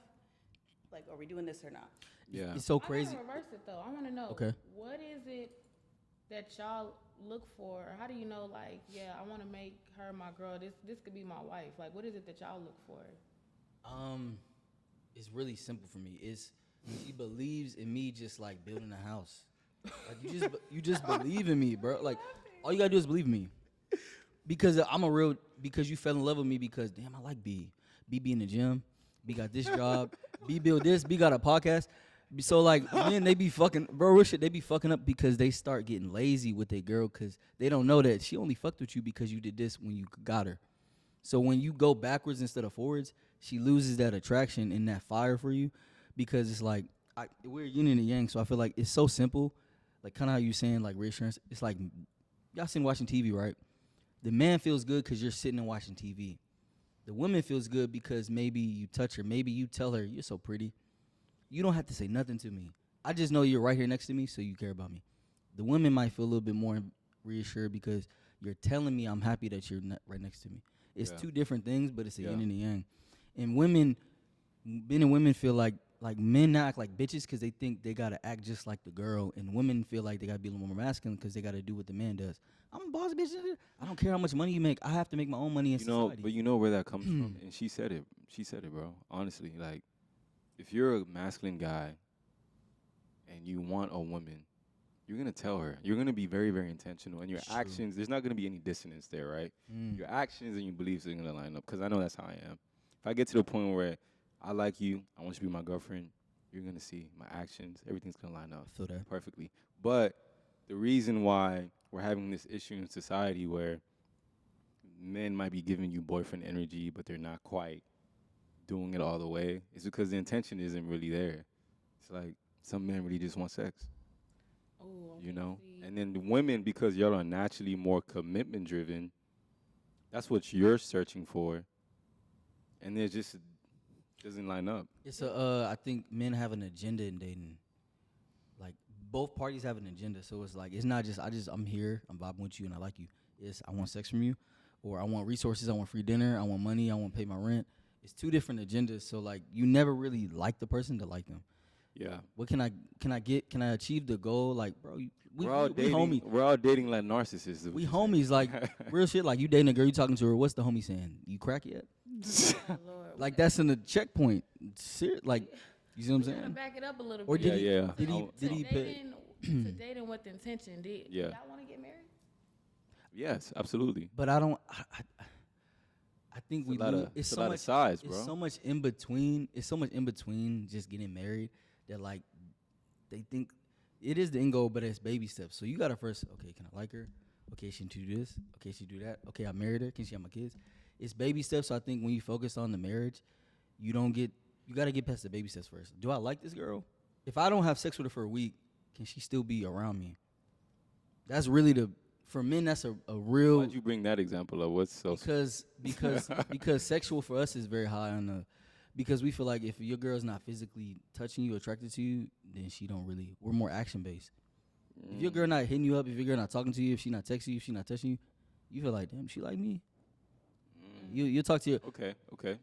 Like, are we doing this or not? Yeah. It's so I crazy. gotta reverse it though. I want to know. Okay. What is it that y'all look for? Or how do you know? Like, yeah, I want to make her my girl. This could be my wife. Like, what is it that y'all look for? It's really simple for me. It's she believes in me just like building a house. Like you just believe in me, bro. Like all you gotta do is believe in me. Because because you fell in love with me because damn I like B. B be in the gym. B got this job. B build this. B got a podcast. So like men they be fucking bro real shit, they be fucking up because they start getting lazy with their girl because they don't know that she only fucked with you because you did this when you got her. So when you go backwards instead of forwards, she loses that attraction and that fire for you because it's like we're yin and yang. So I feel like it's so simple, like kind of how you saying like reassurance. It's like y'all seen watching TV, right? The man feels good because you're sitting and watching TV. The woman feels good because maybe you touch her, maybe you tell her you're so pretty. You don't have to say nothing to me. I just know you're right here next to me, so you care about me. The women might feel a little bit more reassured because you're telling me I'm happy that you're right next to me. It's two different things, but it's a yin and a yang. And men and women feel like men not act like bitches because they think they gotta act just like the girl, and women feel like they gotta be a little more masculine because they gotta do what the man does. I'm a boss bitch. I don't care how much money you make. I have to make my own money in society. But you know where that comes from, and she said it. She said it, bro. Honestly, like if you're a masculine guy and you want a woman, you're going to tell her. You're going to be very, very intentional. And your actions, there's not going to be any dissonance there, right? Your actions and your beliefs are going to line up because I know that's how I am. If I get to the point where I like you, I want you to be my girlfriend, you're going to see my actions. Everything's going to line up feel that perfectly. But the reason why we're having this issue in society where men might be giving you boyfriend energy, but they're not quite doing it all the way, is because the intention isn't really there. It's like some men really just want sex. Oh, You know? And then the women, because y'all are naturally more commitment driven, that's what you're searching for. And it just doesn't line up. It's I think men have an agenda in dating. Like both parties have an agenda, so it's like it's not just I'm here, I'm vibing with you, and I like you. It's I want sex from you, or I want resources, I want free dinner, I want money, I want to pay my rent. It's two different agendas, so like you never really like the person to like them. Yeah. What can I get? Can I achieve the goal? Like, bro, We're all dating. homie. We're all dating like narcissists. We homies, like real shit. Like you dating a girl, you talking to her. What's the homie saying? You crack yet? Oh, Lord. Like that's in the checkpoint. Like, you see what I'm Gotta saying? back it up a little Or bit. did he? Yeah. Did he? Did he pay? Dating to dating with intention. Do Yeah. y'all want to get married? Yes, absolutely. But I don't. I think It's we a lot lose. of- It's it's a so lot of much size, It's bro. so much in between. It's so much in between just getting married that like they think it is the end goal, but it's baby steps. So you gotta first, okay, can I like her? Okay, she do this. Okay, she do that. Okay, I married her. Can she have my kids? It's baby steps. So I think when you focus on the marriage, you gotta get past the baby steps first. Do I like this girl? If I don't have sex with her for a week, can she still be around me? That's really for men. That's a real Why'd you bring that example up? What's so? because sexual for us is very high on the because we feel like if your girl's not physically touching you, attracted to you, then she don't really. We're more action based. If your girl not hitting you up, if your girl not talking to you, if she not texting you, if she not touching you, you feel like damn, she like me. You talk to your. Okay.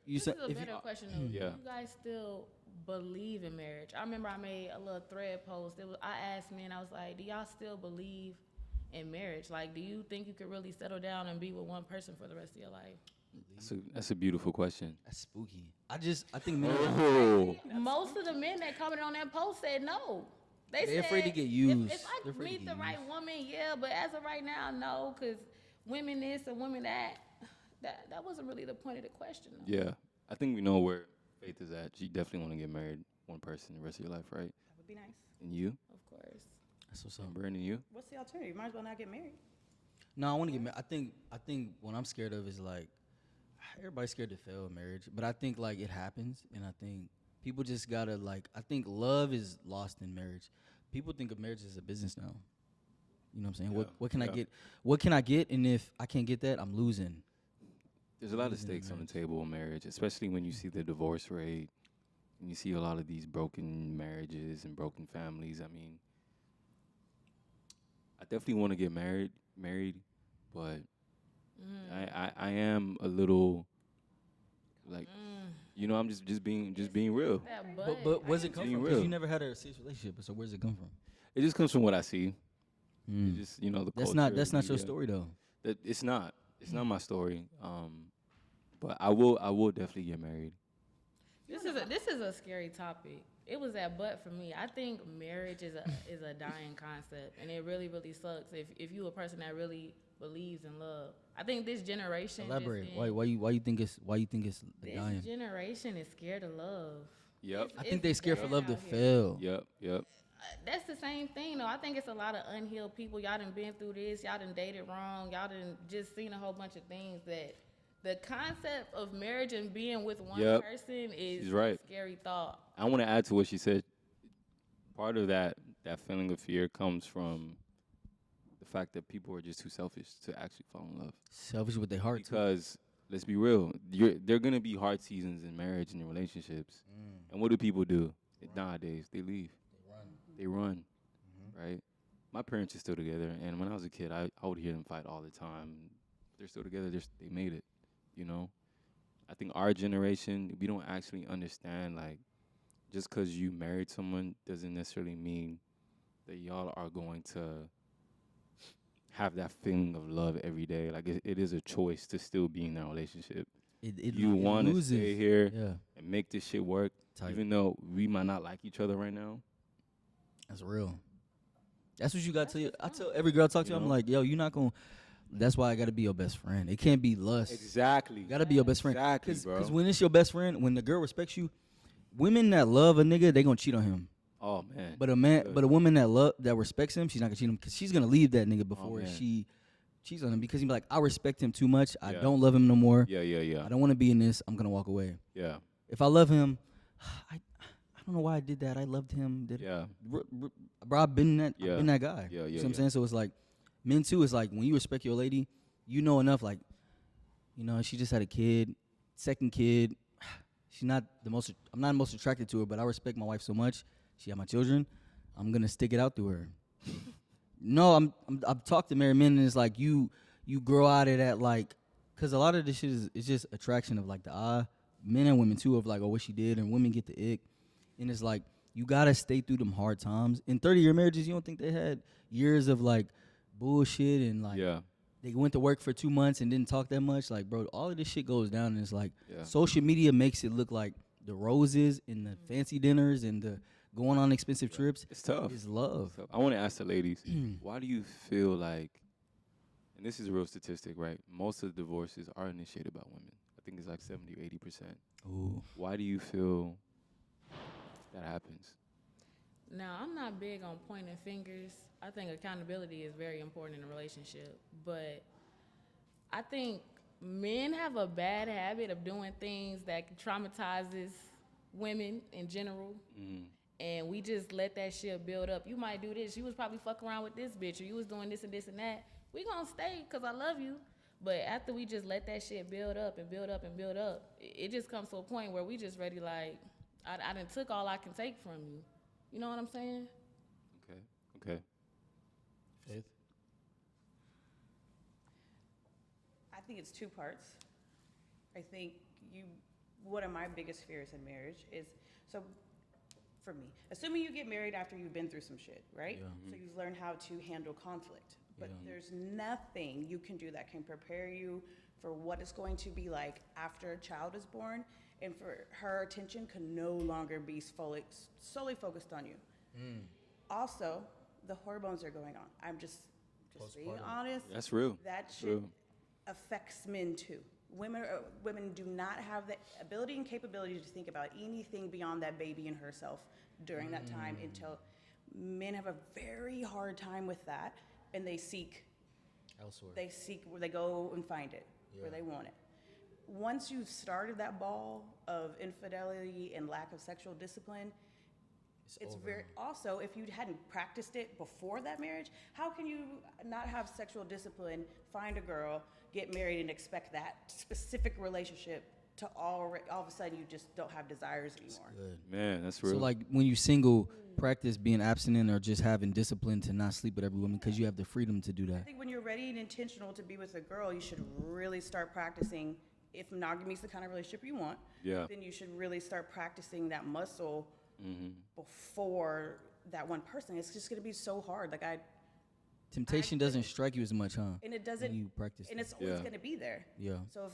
You This say, is a if better you, question though. Yeah. Do you guys still believe in marriage? I remember I made a little thread post. I asked men, I was like, do y'all still believe in marriage? Like, do you think you could really settle down and be with one person for the rest of your life? That's a beautiful question. that's spooky. I think men. Oh, Most of the men that commented on that post said no. They They're said, afraid to get used. If They're I afraid to meet get the right used. woman, yeah, but as of right now, no, because women this and women that. That wasn't really the point of the question. Though. yeah. I think we know where Faith is at. She definitely want to get married one person the rest of your life, right? That would be nice. And you, Of course. That's what's up. Brandon, you? What's the alternative? Might as well not get married. No, I want to get married. I think what I'm scared of is like everybody's scared to fail in marriage, but I think like it happens, and I think people just gotta like. I think love is lost in marriage. People think of marriage as a business now. You know what I'm saying? Yeah, What can I yeah. get? What can I get? And if I can't get that, I'm losing. There's a lot of Losing in stakes on the marriage. table in marriage, especially when you see the divorce rate and you see a lot of these broken marriages and broken families. I mean, I definitely want to get married, but I am a little like, you know, I'm just being real. That But where's it come Being from? Because real. you never had a serious relationship. So where's it come from? It just comes from what I see. Mm. It just, you know, the That's culture, not your media. story though. It's not my story. But I will definitely get married. This is a scary topic. It was that but for me. I think marriage is a dying concept, and it really sucks if you a person that really believes in love. I think this generation. Elaborate. Why you think it's This dying? generation is scared of love. Yep. I think they scared for bad love to out here. fail. Yep. That's the same thing though. I think it's a lot of unhealed people. Y'all done been through this. Y'all done dated wrong. Y'all done just seen a whole bunch of things that the concept of marriage and being with one Yep. person is She's right. a scary thought. I want to add to what she said. Part of that feeling of fear comes from the fact that people are just too selfish to actually fall in love. Selfish with their heart too. Because let's be real, there are gonna be hard seasons in marriage and in relationships. And what do people do nowadays? They leave. They run. Right? My parents are still together, and when I was a kid, I would hear them fight all the time. They're still together. They made it. You know. I think our generation, we don't actually understand like just because you married someone doesn't necessarily mean that y'all are going to have that feeling of love every day. Like it is a choice to still be in that relationship. You want to loses. stay here Yeah, and make this shit work, Tight. even though we might not like each other right now. that's real. That's what you got to. I tell every girl I talk to, You I'm know? like, yo, you're not gonna. That's why I gotta be your best friend. It can't be lust. Exactly. You gotta be your best friend. Exactly, bro. Because when it's your best friend, when the girl respects you, women that love a nigga, they gonna cheat on him. Oh man. But a man, Good. but a woman that respects him, she's not gonna cheat him because she's gonna leave that nigga before man. she cheats on him because he's like, I respect him too much. I Yeah. don't love him no more. Yeah. I don't want to be in this. I'm gonna walk away. Yeah. If I love him, I don't know why I did that. I loved him. Yeah. Bro, I've been that. Yeah. I've been that guy. Yeah, You yeah, know what I'm yeah. saying? So it's like, men too. It's like when you respect your lady, you know enough. Like, you know, she just had a kid, second kid. She's not the most. I'm not most attracted to her, but I respect my wife so much. She had my children. I'm gonna stick it out through her. No, I've talked to married men, and it's like you grow out of that, like, cause a lot of this shit is just attraction of like the eye, men and women too, of like, oh, what she did, and women get the ick, and it's like you gotta stay through them hard times. In 30-year marriages, you don't think they had years of like bullshit and like Yeah. they went to work for 2 months and didn't talk that much? Like, bro, all of this shit goes down, and it's like Yeah. social media makes it look like the roses and the fancy dinners and the going on expensive trips It's tough. is love. So I want to ask the ladies, why do you feel like, and this is a real statistic, right? Most of the divorces are initiated by women. I think it's like 70 or 80%. Ooh. Why do you feel that happens? Now, I'm not big on pointing fingers. I think accountability is very important in a relationship. But I think men have a bad habit of doing things that traumatizes women in general. And we just let that shit build up. You might do this. You was probably fucking around with this bitch, or you was doing this and this and that. We gonna stay because I love you. But after we just let that shit build up and build up and build up, it just comes to a point where we just ready like, I done took all I can take from you. You know what I'm saying? Okay. Faith? I think it's two parts. I think one of my biggest fears in marriage is, so for me, assuming you get married after you've been through some shit, right? Yeah. So you've learned how to handle conflict. But Yeah. there's nothing you can do that can prepare you for what it's going to be like after a child is born, and for her attention can no longer be solely focused on you. Also, the hormones are going on. I'm just being Postpartum. honest. That's real. That That's shit real. affects men too. Women do not have the ability and capability to think about anything beyond that baby and herself during that time until men have a very hard time with that, and they seek Elsewhere. where they go and find it, where Yeah. they want it. Once you've started that ball of infidelity and lack of sexual discipline, it's over. very, also, if you hadn't practiced it before that marriage, how can you not have sexual discipline, find a girl, get married, and expect that specific relationship to all of a sudden you just don't have desires anymore? Good. Man, that's real. So like when you single, practice being abstinent or just having discipline to not sleep with every woman because you have the freedom to do I that. think when you're ready and intentional to be with a girl, you should really start practicing. If monogamy is the kind of relationship you want, Yeah. then you should really start practicing that muscle before that one person. It's just going to be so hard. Temptation doesn't strike you as much, huh? And it doesn't. When you practice. And it's always Yeah. going to be there. Yeah. So if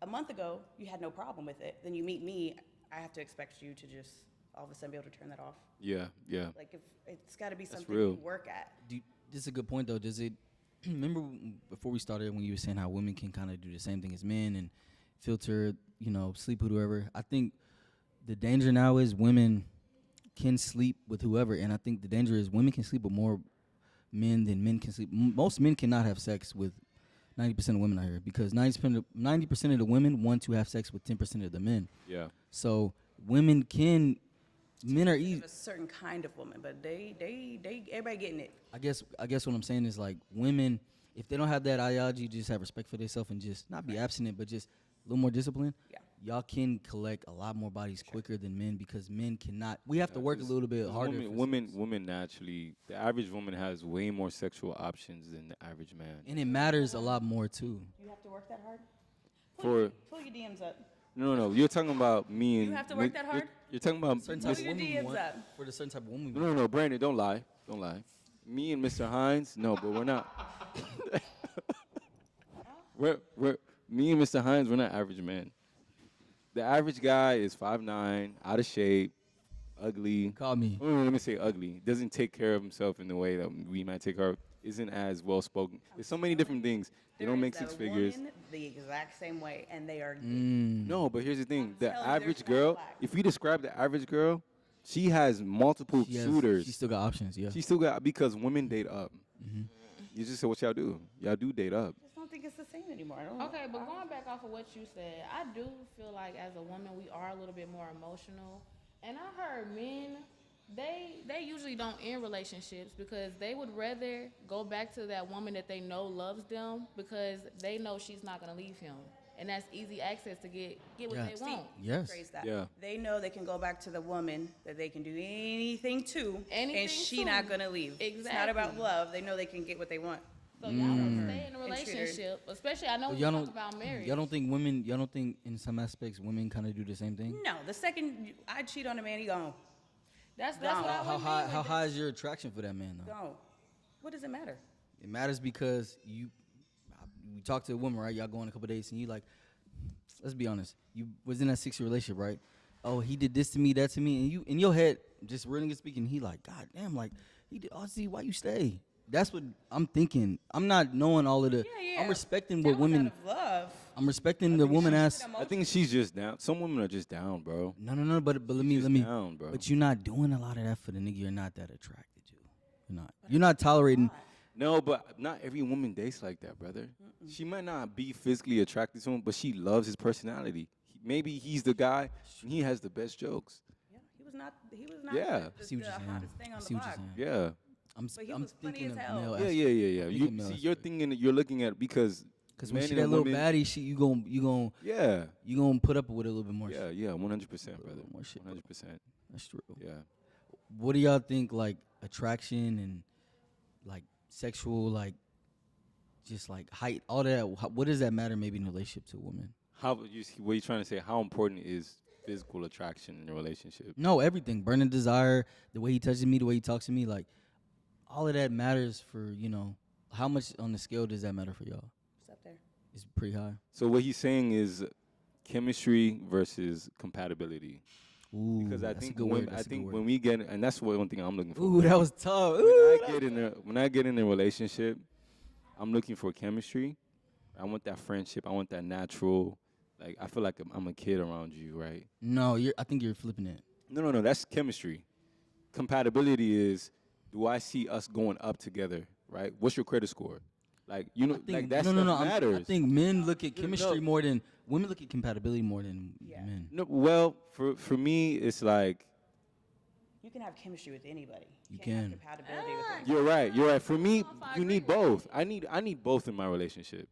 a month ago you had no problem with it, then you meet me, I have to expect you to just all of a sudden be able to turn that off. Yeah. Like, if it's got to be That's something real. you work at. This is a good point though. Does it? Remember before we started when you were saying how women can kind of do the same thing as men and filter, sleep with whoever. I think the danger now is women can sleep with whoever, and I think the danger is women can sleep with more men than men can sleep. Most men cannot have sex with 90% of women out here because 90% of the women want to have sex with 10% of the men. Yeah. So men are easy. Of a certain kind of woman, but they everybody getting it. I guess what I'm saying is like women, if they don't have that ideology, just have respect for themselves and just not be abstinent, but just a little more discipline. Yeah. Y'all can collect a lot more bodies quicker than men because men cannot. We have to work a little bit harder. for sex. Women naturally, the average woman has way more sexual options than the average man. And it matters a lot more too. You have to work that hard. For Pull your DMs up. no, you're talking about me and. You have to work that hard? You're talking about Certain Pull type of your woman we DMs want up. for the certain type of woman. We want. No, Brandon, don't lie. Me and Mr. Hines, no, but we're not. we're me and Mr. Hines, we're not average men. The average guy is 5'9", out of shape, ugly. Call me. Let me say ugly. Doesn't take care of himself in the way that we might take care of. Isn't as well spoken. There's so many different things. They don't make There is 6 that figures. woman the exact same way, and they are. No, but here's the thing. The telling average there's girl, not black. if we describe the average girl, she has multiple suitors. She still got options. Yeah. She still got, because women date up. You just said what y'all do. Y'all do date up. I just don't think it's the same anymore. I don't know. Okay, but going back off of what you said, I do feel like as a woman we are a little bit more emotional. And I heard men, they usually don't end relationships because they would rather go back to that woman that they know loves them because they know she's not gonna leave him. And that's easy access to get what Yeah. they want. Yes. Phrase that. Yeah. They know they can go back to the woman that they can do anything to, Anything and she to. not gonna leave. It's not about Exactly. love. They know they can get what they want. So y'all don't stay in a And treat her- relationship, especially I know But we talk about marriage. Y'all don't think in some aspects women kind of do the same thing? No, the second I cheat on a man, he gone. That's Gone. what I How would high mean how with high is your attraction for that man though? Gone. What does it matter? It matters because we talk to a woman, right? Y'all go on a couple dates and you like, let's be honest, you was in that 6-year relationship, right? oh, he did this to me, that to me, and you in your head, just really speaking, he like, God damn, like he did. Oh, see, why you stay? That's what I'm thinking. I'm not knowing all of the. Yeah. I'm respecting That what was women. out of love. I'm respecting the woman ass. I think she's just down. Some women are just down, bro. No. But let She's me. down, bro. But you're not doing a lot of that for the nigga. You're not that attracted to. You're not. You're not tolerating. No, but not every woman dates like that, brother. She might not be physically attracted to him, but she loves his personality. Maybe he's the guy, and he has the best jokes. Yeah, he was not. Yeah. the, I see what the you're saying. hottest thing I on see the what you're block. saying. Yeah. But he I'm was funny thinking as of hell. male Yeah. aspect. You Thinking male see, you're aspect. you're looking at because Because when men she and that little women- baddie, you gon' Yeah. you gonna put up with it a little bit more. Yeah, shit. yeah, 100%, A brother. little more shit, bro. 100%. That's true. Yeah. What do y'all think like attraction and like sexual like just like height, all that? What does that matter maybe in a relationship to a woman? What you trying to say? How important is physical attraction in a relationship? No, everything. Burning desire, the way he touches me, the way he talks to me, like all of that matters for, how much on the scale does that matter for y'all? It's up there. It's pretty high. So what he's saying is chemistry versus compatibility. Ooh, Because I that's a think good when word. That's a good word. when we get, and that's one thing I'm looking for. Ooh, that was tough. When I get in a relationship, I'm looking for chemistry. I want that friendship. I want that natural. Like I feel like I'm a kid around you, right? No, I think you're flipping it. No. That's chemistry. Compatibility is, do I see us going up together, right? What's your credit score? Like like that stuff matters. I think men look at chemistry more than women look at compatibility more than men. No, well, for me, it's like You can have chemistry with anybody. You can't have can. compatibility with anybody. you're right. You're right. For me, know if I you agree need with both. I need both in my relationship.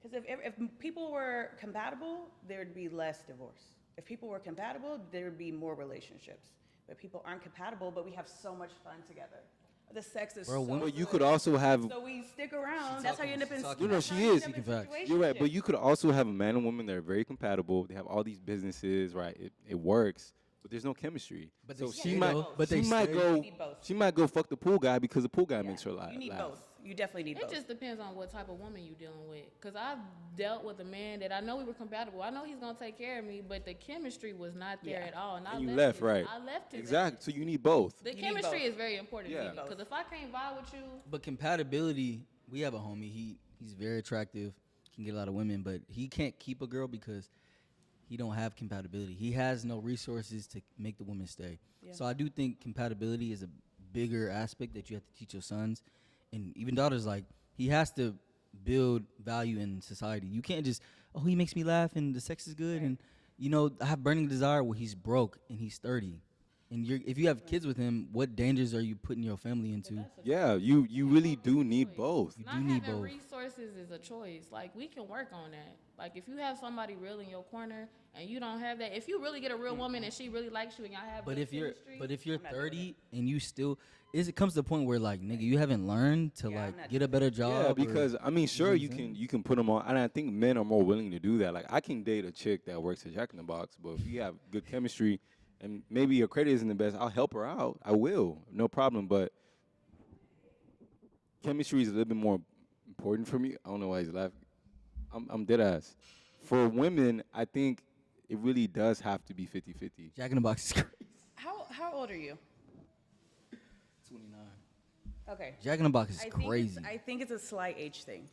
Because if people were compatible, there would be less divorce. If people were compatible, there would be more relationships. But people aren't compatible, but we have so much fun together. The sex is Bro, so when- But you good. could also have. So we stick around. That's how you end up in. talking. No, that's she how you is. end up in Speaking facts. You're right, but situationships. you could also have a man and woman that are very compatible. They have all these businesses, right? It works, but there's no chemistry. But so they she stay might, though. But she they might stay. go, You need both. she might go fuck the pool guy because the pool guy Yeah, makes her laugh. You need both. You definitely need It both. just depends on what type of woman you're dealing with. Because I've dealt with a man that I know we were compatible. I know he's going to take care of me, but the chemistry was not there Yeah. at all. And I And you left left, right? I left it. Exactly. So you need both. The You need chemistry both. is very important Yeah. to me. Because if I can't vibe with you, But compatibility, we have a homie. He's very attractive, can get a lot of women, but he can't keep a girl because he don't have compatibility. He has no resources to make the woman stay. Yeah. So I do think compatibility is a bigger aspect that you have to teach your sons and even daughters. Like he has to build value in society. You can't just, oh, he makes me laugh and the sex is good, and I have burning desire where he's broke and he's 30. And if you have kids with him, what dangers are you putting your family into? Yeah, you really do need both. You not do need having both. resources is a choice. Like, we can work on that. Like, if you have somebody real in your corner and you don't have that, if you really get a real woman and she really likes you and y'all have But good if you're chemistry, I'm not doing 30 and you still, it comes to the point where like nigga, you haven't learned to Yeah, I'm like not get a better job. Yeah, or- because I mean, sure, what you I'm saying? can put them on, and I think men are more willing to do that. Like I can date a chick that works at Jack in the Box, but if you have good chemistry, and maybe your credit isn't the best, I'll help her out. I will, no problem. But chemistry is a little bit more important for me. I don't know why he's laughing. I'm dead ass. For women, I think it really does have to be 50-50. Jack in the Box is crazy. How old are you? 29. Okay. Jack in the Box is I think crazy. I think it's a slight age thing.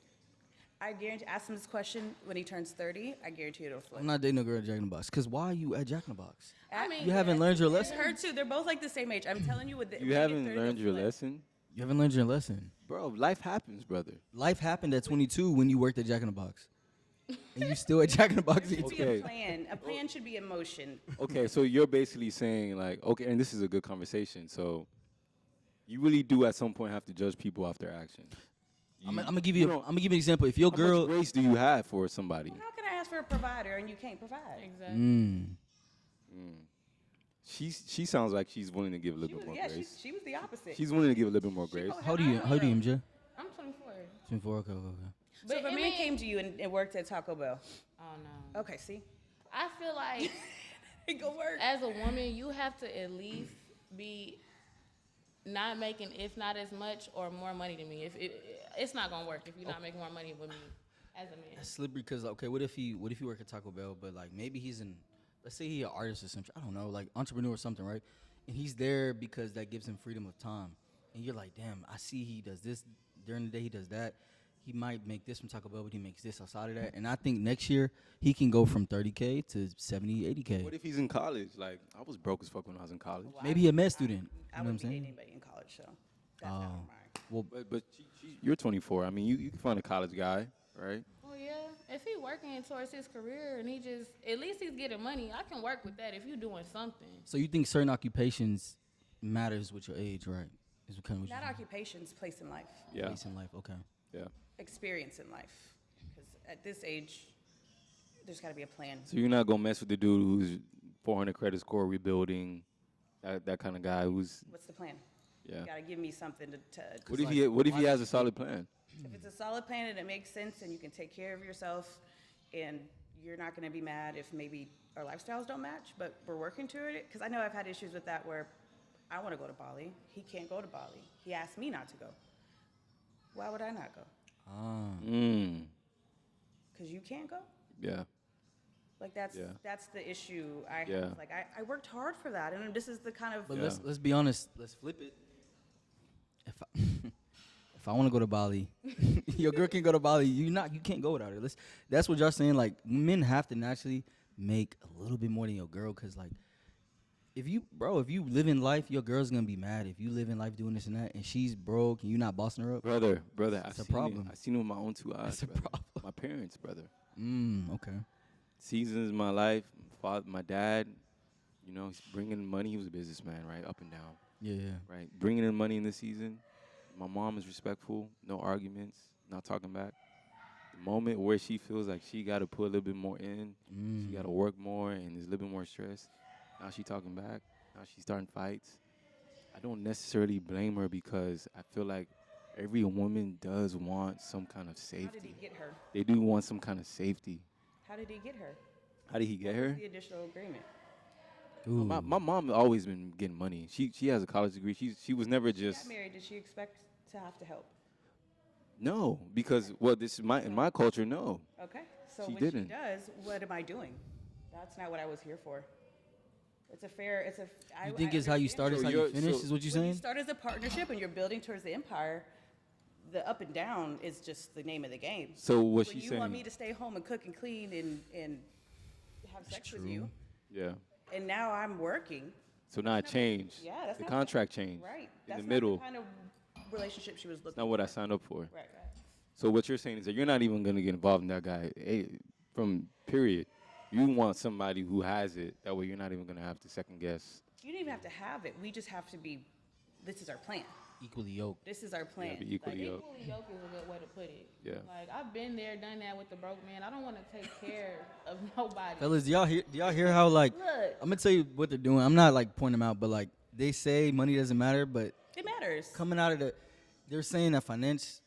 I guarantee. Ask him this question when he turns 30. I guarantee it'll flip. I'm not dating a girl at Jack in the Box. Cause why are you at Jack in the Box? I mean, You haven't learned your It's lesson. her too. They're both like the same age. I'm telling you, when You they get haven't 30, learned they'll your flip. lesson, You haven't learned your lesson. bro. Life happens, brother. Life happened at 22 when you worked at Jack in the Box, and you still at Jack in the Box. It should be Okay. a plan. A plan should be in motion. Okay, so you're basically saying like, okay, and this is a good conversation. So you really do at some point have to judge people off their actions. I'm gonna give you. know, I'm gonna give you an example. If your How girl, much grace do you have for somebody? How can I ask for a provider and you can't provide? exactly. She sounds like she's willing to give a She little was, bit more yeah, grace. she was the opposite. She's willing to give a little bit more grace. how do you MJ? I'm 24. 24. Okay. So if a I man mean- came to you and worked at Taco Bell, Oh, no. okay, see, I feel like it go work. as a woman, you have to at least be not making, if not as much or more money than me. If it's not gonna work if you're not making more money with me as a man. That's slippery. Cause okay, what if you work at Taco Bell, but like maybe he's in let's say he an artist or something, I don't know, like entrepreneur or something, right? And he's there because that gives him freedom of time. And you're like, damn, I see he does this during the day, he does that. He might make this from Taco Bell, but he makes this outside of that. And I think next year he can go from 30K to 70, 80K. What if he's in college? Like, I was broke as fuck when I was in college. Well, Maybe he a med student. I You know what I'm wouldn't be dating saying? anybody in college, so that's not mine. Well, But you're 24. I mean, you can find a college guy, right? Oh yeah, if he working towards his career and he just at least he's getting money, I can work with that. If you doing something, so you think certain occupations matters with your age, right? Is kind of what Not you're occupations, place in life, Yeah. saying. Place in life, okay. Yeah. experience in life. Because at this age, there's got to be a plan. So you're not gonna mess with the dude who's 400 credit score rebuilding, that kind of guy who's What's the plan? yeah. You got to give me something to What if he has a solid plan? if it's a solid plan and it makes sense and you can take care of yourself and you're not going to be mad if maybe our lifestyles don't match, but we're working toward it. Because I know I've had issues with that where I want to go to Bali. He can't go to Bali. He asked me not to go. Why would I not go? Because you can't go? Yeah. Like that's Yeah. that's the issue I Yeah. have. Like I worked hard for that, and this is the kind of But Yeah. let's be honest. Let's flip it. If I, if I want to go to Bali, your girl can go to Bali. You can't go without her. That's what y'all saying. Like men have to naturally make a little bit more than your girl, cause like if you live in life, your girl's gonna be mad. If you live in life doing this and that, and she's broke and you not bossing her up, Brother, It's a problem. I've seen it with my own two eyes. It's a brother. problem. My parents, brother. Okay. Seasons in my life, my dad, he's bringing in money. He was a businessman, right? Up and down, Yeah. right? Bringing in money in this season. My mom is respectful, no arguments, not talking back. The moment where she feels like she got to put a little bit more in, she got to work more, and there's a little bit more stress. Now she's talking back. Now she's starting fights. I don't necessarily blame her because I feel like every woman does want some kind of how did he safety. get her? They do want some kind of safety. How did he get her? How did he get What was her? the additional agreement? Ooh. My mom always been getting money. She has a college degree. She was never She just got married. Did she expect to have to help? no because this is in my culture no. Okay. So She when didn't. she does, what am I doing? That's not what I was here for. It's a fair. You think it's how you start is So how you you're- finish? so- Is what you're When you saying? start as a partnership and you're building towards the empire, the up and down is just the name of the game. So what When she's you saying? want me to stay home and cook and clean and have sex with you, Yeah. and now I'm working. So now it changed. Yeah, that's the not contract changed. Right. In That's the not middle. the kind of relationship she was looking It's not what I signed up for. for. Right. So what you're saying is that you're not even gonna get involved in that guy from period. You want somebody who has it. That way you're not even gonna have to second guess. You don't even have to have it. We just have to be. This is our plan. Equally yoked. This is our plan. be equally Like, yoked. equally yoked is a good way to put it. Yeah. Like I've been there, done that with the broke man. I don't want to take care of nobody. Fellas, do y'all hear how like Look, I'm gonna tell you what they're doing. I'm not like pointing them out, but like they say money doesn't matter, but It matters. coming out of they're saying that finances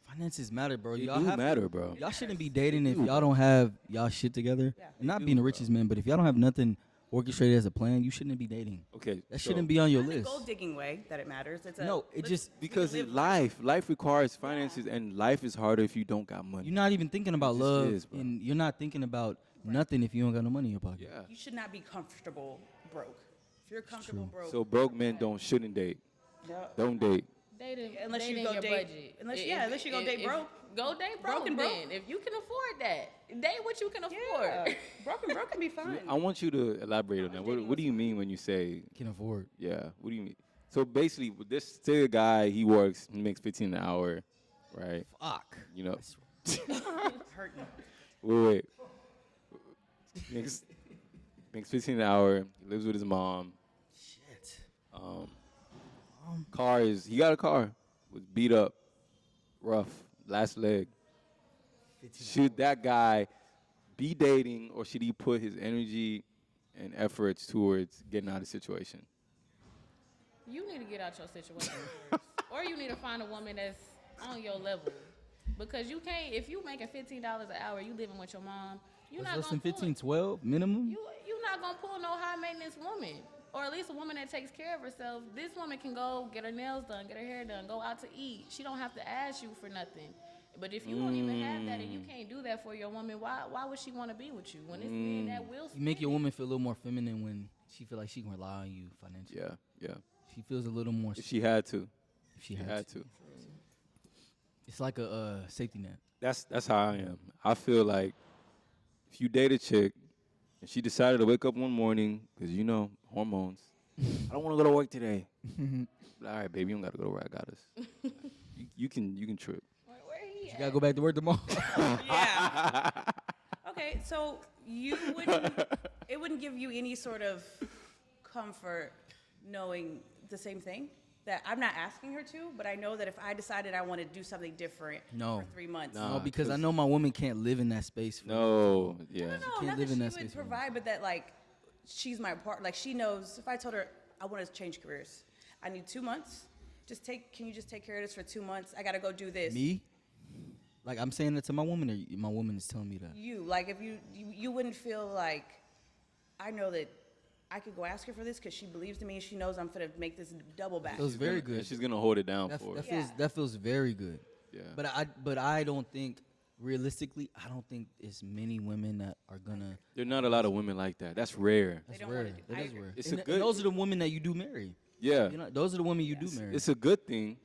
matter, bro. They Y'all do have matter, bro. Y'all shouldn't be dating if y'all don't have y'all shit together. Yeah. And not do, being the bro. richest man, but if y'all don't have nothing orchestrated as a plan, you shouldn't be dating. Okay. That so- shouldn't be on your Not in a list. gold digging way that it matters. It's a No, it let's- just- we because live life requires finances, and life is harder if you don't got money. You're not even thinking about just love, is, bro. and you're not thinking about nothing if you don't got no money in your pocket. Yeah. You should not be comfortable broke. If you're comfortable broke, So broke men shouldn't date. no, Don't date. dating, Unless you dating go your date- budget. unless you go date broke. Go date broke. Broken then. broke. If you can afford that, date what you can yeah, afford. broke can be fine. I want you to elaborate on that. What do you mean when you say Can afford. yeah? What do you mean? So basically, with this say a guy he makes 15 an hour, right? Fuck. You know, Hurting. wait. Makes 15 an hour. He lives with his mom. Shit. He got a car, was beat up, rough, last leg. Should that guy be dating, or should he put his energy and efforts towards getting out of the situation? You need to get out your situation first, or you need to find a woman that's on your level. Because you can't, if you making $15 an hour, you living with your mom. You're That's not less gonna than pull 15, 12 minimum. you're not gonna pull no high maintenance woman, or at least a woman that takes care of herself. This woman can go get her nails done, get her hair done, go out to eat. She don't have to ask you for nothing. But if you don't even have that and you can't do that for your woman, why would she want to be with you when it's men that will? You make your spend it? woman feel a little more feminine when she feel like she can rely on you financially. Yeah. She feels a little more. If she had to. if she She had had to. to. It's like a safety net. That's how I am. I feel like if you date a chick and she decided to wake up one morning, because hormones, I don't want to go to work today. All right, baby, you don't got to go to work. I got us. You can trip. Where he You at? gotta go back to work tomorrow. Yeah. Okay, so it wouldn't give you any sort of comfort knowing the same thing? That I'm not asking her to, but I know that if I decided I want to do something different No. for 3 months. Nah. No, because I 'cause- know my woman can't live in that space. No, yeah. No, can't not live that in she that would space for me. provide, but that like she's my part. Like she knows if I told her I want to change careers, I need 2 months. Can you just take care of this for 2 months? I gotta go do this. Me? Like I'm saying that to my woman, or my woman is telling me that. You like if you wouldn't feel like I know that I could go ask her for this because she believes in me and she knows I'm gonna make this double back. Feels very And good. she's gonna hold it down That, for that it. feels Yeah. that feels very good. Yeah. But I don't think realistically, I don't think it's many women that are gonna. There are not a lot of women like that. That's rare. That's don't wanna rare. do- That I is agree. rare. It's and a th- good- and those are the women that you do marry. Yeah. You know, those are the women you Yes. do marry. It's a good thing,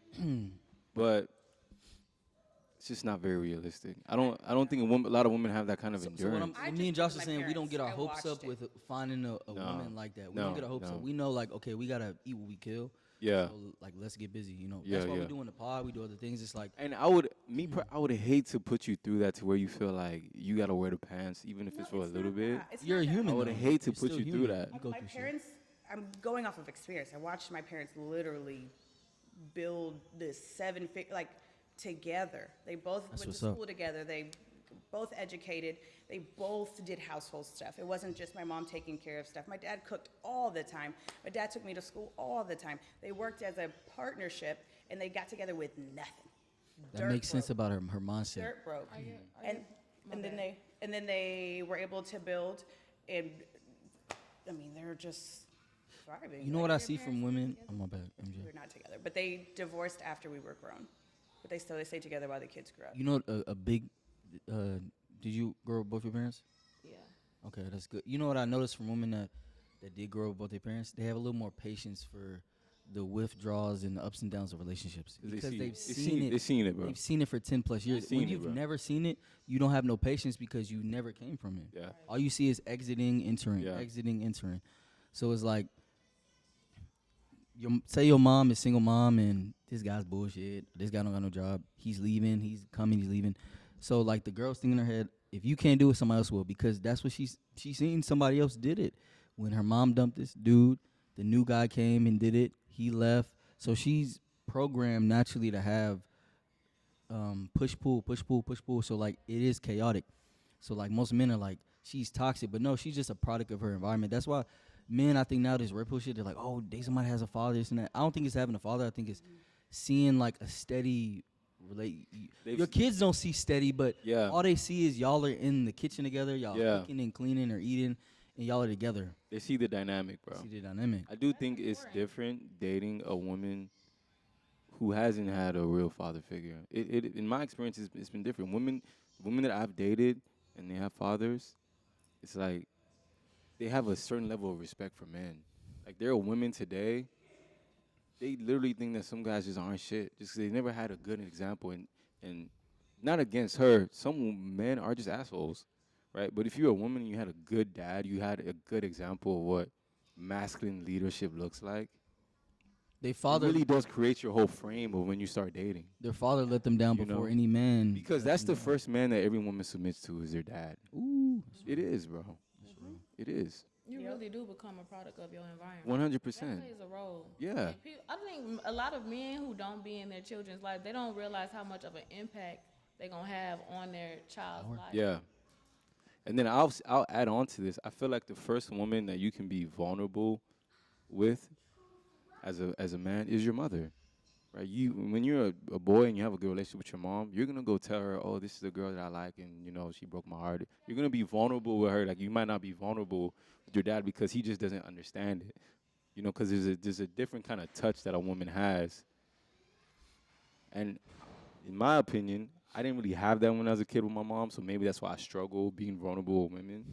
but it's just not very realistic. I don't think a lot of women have that kind of So what endurance. I me and just Josh looked are at my saying, we don't parents. get our I hopes watched up it. with finding a No. woman like that. We No, don't get our hopes no. up. We know, like, okay, we gotta eat what we kill. Yeah. So, like, let's get busy. You know, Yeah, that's why yeah. we're doing the pod. We do other things. It's like, And I would hate to put you through that to where you feel like you gotta wear the pants, even if No, it's for a it's little not bit. that. It's you're a not that. human. I would though. hate to You're put still you through human. that. You go My through shit. parents, I'm going off of experience. I watched my parents literally build this like together. They both That's went what's to up. school together. They both educated. They both did household stuff. It wasn't just my mom taking care of stuff. My dad cooked all the time. My dad took me to school all the time. They worked as a partnership and they got together with nothing. That Dirt makes sense broke. about her mindset. Dirt broke. Are you- And my and then bad. they were able to build, and I mean they're just thriving. You know Like, what I your see from parents women? together? Oh my bad, MJ. We were not together, but they divorced after we were grown. But they stayed together while the kids grew up. You know a big. Did you grow up with both your parents? Yeah. Okay, that's good. You know what I noticed from women that did grow up with both their parents? They have a little more patience for the withdrawals and the ups and downs of relationships 'Cause because they've They've seen it. bro. They've seen it for 10 plus years. seen When it, you've bro. never seen it, you don't have no patience because you never came from it. Yeah. All you see is exiting, entering, Yeah. exiting, entering. So it's like, say your mom is single mom and this guy's bullshit. This guy don't got no job. He's leaving. He's coming. He's leaving. So like the girl's thinking in her head, if you can't do it, somebody else will, because that's what she's seen somebody else did it. When her mom dumped this dude, the new guy came and did it. He left. So she's programmed naturally to have push pull, push pull, push pull. So like it is chaotic. So like most men are like, she's toxic, but no, she's just a product of her environment. That's why men, I think now this red pill shit, they're like, oh, somebody has a father, this and that. I don't think it's having a father. I think it's seeing like a steady They've Your s- kids don't see steady, but Yeah. all they see is y'all are in the kitchen together, y'all Yeah. cooking and cleaning or eating, and y'all are together. They see the dynamic, bro. See the dynamic. I do think it's different dating a woman who hasn't had a real father figure. It in my experience, it's been different. Women that I've dated and they have fathers, it's like they have a certain level of respect for men. Like there are women today, they literally think that some guys just aren't shit just 'cause they never had a good example. And not against her, some men are just assholes, right? But if you're a woman and you had a good dad, you had a good example of what masculine leadership looks like. They It father, really does create your whole frame of when you start dating. their father let them down You before know, any man. Because that's the first man that every woman submits to is their dad. Ooh, It is, bro. It is. You Yep. really do become a product of your environment. 100%. That plays a role. Yeah. And I think a lot of men who don't be in their children's life, they don't realize how much of an impact they're gonna have on their child's life. Yeah. And then I'll add on to this. I feel like the first woman that you can be vulnerable with as a man is your mother. Right? When you're a boy and you have a good relationship with your mom, you're gonna go tell her, "Oh, this is the girl that I like, and she broke my heart." You're gonna be vulnerable with her. Like you might not be vulnerable with your dad because he just doesn't understand it. Because there's a different kind of touch that a woman has. And in my opinion, I didn't really have that when I was a kid with my mom, so maybe that's why I struggle being vulnerable with women.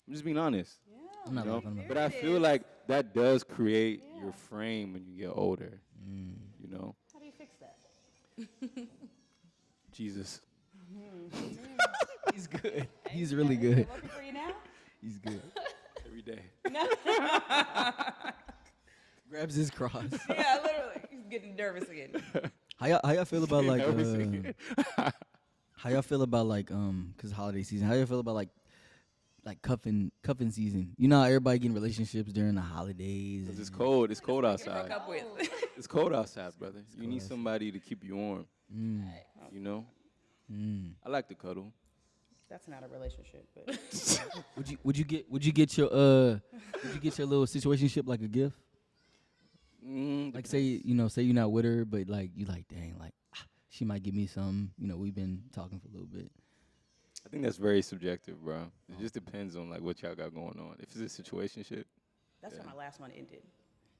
I'm just being honest. Yeah. I'm not You know? laughing about But There I it feel is. like that does create Yeah. your frame when you get older. Mm. You know, How do you fix that? Jesus. He's good. He's really good. Working for you now? He's good. Every day. Grabs his cross. Yeah, literally. He's getting nervous again. How y'all feel about like Nervous. how y'all feel about like cause holiday season? How y'all feel about like cuffing season? You know how everybody get in relationships during the holidays. 'Cause it's and- cold. It's cold Broke outside. up with. It's cold outside, brother. You cold need outside. somebody to keep you warm. Mm, You know, mm. I like to cuddle. That's not a relationship, but Would you get your little situationship like a gift? Like say you're not with her, but like you like dang like she might give me some. You know, we've been talking for a little bit. I think that's very subjective, bro. It just depends on like what y'all got going on. If it's a situationship, that's Yeah. how my last one ended.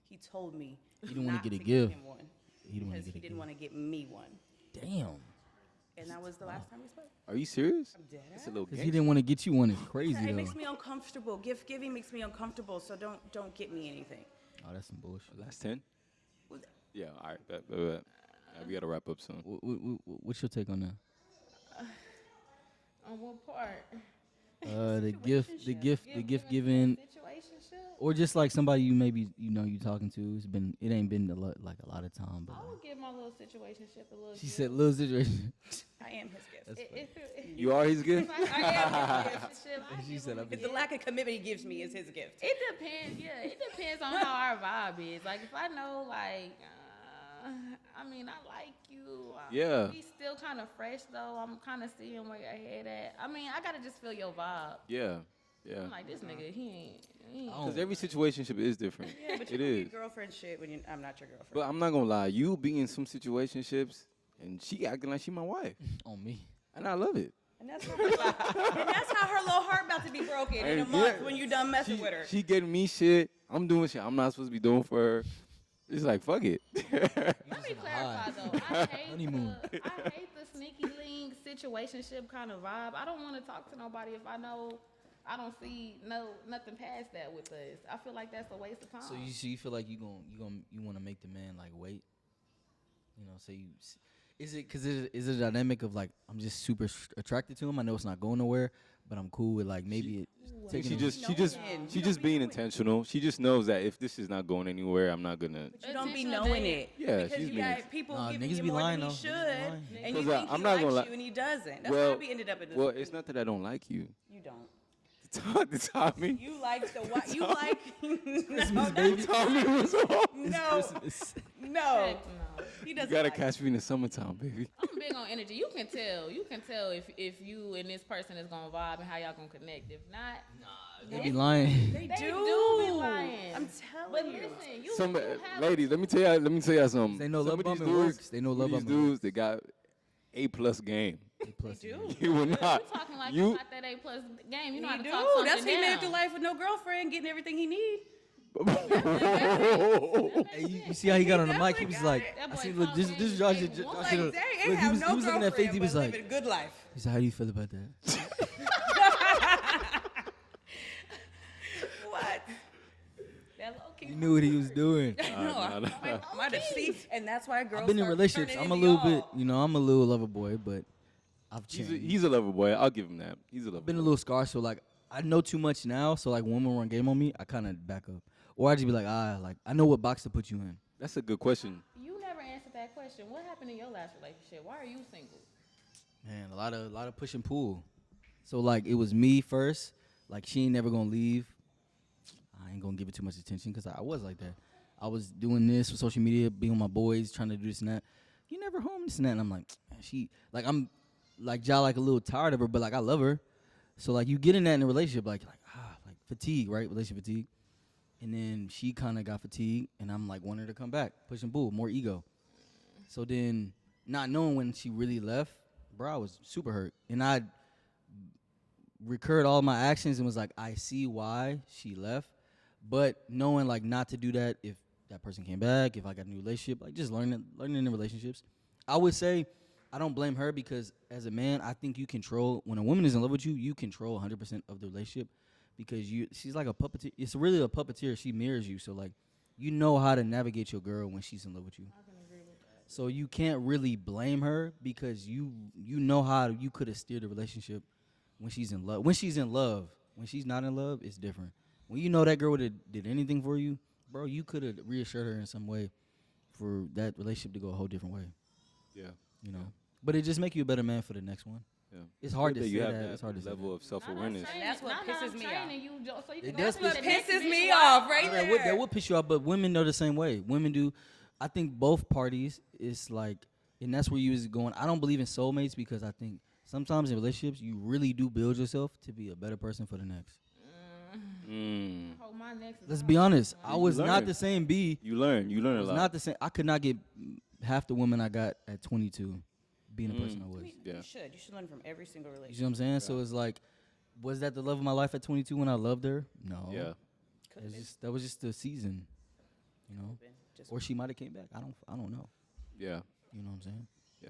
He told me He didn't wanna not get a to gift. give him one He didn't want because to he get a didn't want to get me one, Damn, and that was the last time we spoke. are you serious? I'm dead It's a little because he gangster. didn't want to get you one. It's crazy It though. makes me uncomfortable. Gift giving makes me uncomfortable, so don't get me anything. Oh, that's some bullshit. Last 10? Was- Yeah, all right. Bet. Yeah, we got to wrap up soon. What's your take on that? On what part? The gift giving, Situationship? or just like somebody you maybe you talking to. It ain't been a lot of time, but I would give my little situationship a little she gift. said little situation. I am his gift. That's funny. You are his gift? If I am his gift, I'd She give said, him a "I'll be It's the gift. lack of commitment he gives me is his gift. It depends. Yeah, it depends on how our vibe is. Like if I know, like, I mean, I like you. Yeah. We still kind of fresh though. I'm kind of seeing where your head at. I mean, I gotta just feel your vibe. Yeah. I'm like this nigga. He ain't. Because every situationship is different. Yeah, but you It can be is. girlfriend shit when I'm not your girlfriend. But I'm not going to lie. You be in some situationships, and she acting like she my wife. on me. And I love it. and that's how her little heart about to be broken in a And month yeah, when you done messing with her. She getting me shit. I'm doing shit I'm not supposed to be doing for her. It's like, fuck it. Let me clarify though. Honeymoon. I hate the sneaky link situationship kind of vibe. I don't want to talk to nobody if I know I don't see nothing past that with us. I feel like that's a waste of time. So you feel like you want to make the man like wait? You know, say you. Is it because is it a dynamic of like I'm just super attracted to him? I know it's not going nowhere, but I'm cool with like maybe it. taking She him- just You being don't be intentional. She just knows that if this is not going anywhere, I'm not gonna. But you don't be Intentional knowing dating. it. Yeah, because she's you being got people Nah, giving niggas you be more lying, than he though. Niggas be should, lying. and you Because think I'm he not gonna likes lie. you and he doesn't. That's Well, how we ended up in this. Well, it's not that I don't like you. You don't. Tommy. You like the what? You like Christmas, baby. Tommy was on. no, Christmas. no. Heck no. He You doesn't. gotta like catch me in the summertime, baby. I'm big on energy. You can tell. You can tell if you and this person is gonna vibe and how y'all gonna connect. If not, They be lying. They They do. do be lying. I'm but telling you. listen, you, Some you have ladies, let me tell y'all something. They know Some love of these bombing dudes, works. They know some love of these bombing dudes that got A+ game. Plus They do. You will not. You talking like You you got that A+ game. You know how He to do. talk something That's why he made it down. through life with no girlfriend, getting everything he need. Hey, you see how he got on the mic? He was definitely like, got That I boy see. Look, this talking Josh. ain't Josh one. Like, did dang, a- ain't look, have no he was looking at faith. He girlfriend, was but like, living a good life. he said, how do you feel about that? What? That low key. He knew what he was doing. No, my deceit, and that's why girls. I've been in start relationships. turning I'm a into little y'all. bit, I'm a little lover boy, but I've changed. He's a lover boy. I'll give him that. He's a lover I've been a boy. little scarred, so like I know too much now. So like when women run game on me, I kind of back up, or I just be like, like I know what box to put you in. That's a good question. You never answered that question. What happened in your last relationship? Why are you single? Man, a lot of push and pull. So like it was me first. Like she ain't never gonna leave. I ain't gonna give it too much attention because I was like that. I was doing this with social media, being with my boys, trying to do this and that. You never home, this and that. And I'm like, man, I'm like y'all like a little tired of her, but like I love her. So like you get in that in a relationship, like fatigue, right? Relationship fatigue. And then she kind of got fatigued, and I'm like wanting her to come back, push and pull, more ego. So then, not knowing when she really left, bro, I was super hurt, and I recurred all my actions and was like, I see why she left, but knowing like not to do that if that person came back, if I got a new relationship, like just learning in the relationships. I would say I don't blame her because as a man, I think you control when a woman is in love with you, you control 100% of the relationship because she's like a puppeteer. It's really a puppeteer. She mirrors you, so like you know how to navigate your girl when she's in love with you. I can agree with that. So you can't really blame her because you know how you could have steered the relationship when she's in love. When she's in love, when she's not in love, it's different. When you know that girl did anything for you, bro, you could have reassured her in some way for that relationship to go a whole different way. Yeah. You know, but it just make you a better man for the next one. Yeah. It's hard Good to that say you have that. It's hard to say level that. of self-awareness. That's what pisses me off. So you It can does go to piss- the What next pisses me bitch off right That there. would piss you off, but women are the same way. Women do. I think both parties is like, and that's where you is going. I don't believe in soulmates because I think sometimes in relationships you really do build yourself to be a better person for the next. Mm. Oh, my next is Let's on. be honest. I You was not learn. the same B. You learn I a was lot. not the same. I could not get half the women I got at 22 being the person I was. Yeah. You should learn from every single You see relationship. what I'm saying? So it's like, was that the love of my life at 22 when I loved her? No. Yeah. That was just the season, you know. Just, Or she might have came back. I don't know. Yeah. You know what I'm saying? Yeah.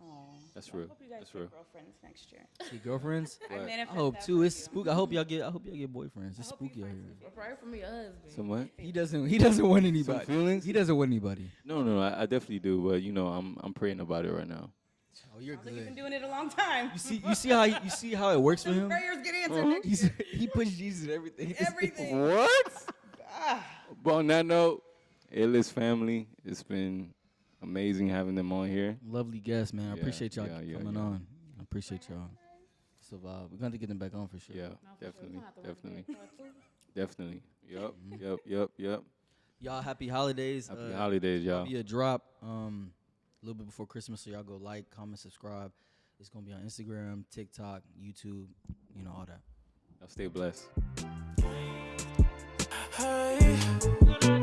aw. That's Well, real. I hope you guys That's get real. girlfriends next year. See girlfriends? I Right. manifest I hope that too. for It's you. spooky. I hope y'all get boyfriends. It's I hope you spooky out find here. Pray for me, husband. Somewhat. He doesn't want anybody. Some feelings? He doesn't want anybody. No, I definitely do, but you know, I'm praying about it right now. Oh, you're Sounds like you've been doing it a long time. You see how it works for Some him? prayers get answered next year. He puts Jesus in everything. Everything. What? Ah, But on that note, Alist family, it's been amazing having them on here. Lovely guest, man. I Yeah, appreciate y'all yeah, coming yeah. on. I appreciate y'all. It's a vibe. We're going to get them back on for sure. Yeah, No, for sure. We definitely, gonna have to work definitely, that part too. definitely. Yep, Mm-hmm. yep. Y'all, happy holidays. Happy holidays, y'all. Be a drop a little bit before Christmas, so y'all go like, comment, subscribe. It's going to be on Instagram, TikTok, YouTube, you know, all that. Y'all stay blessed. Hey.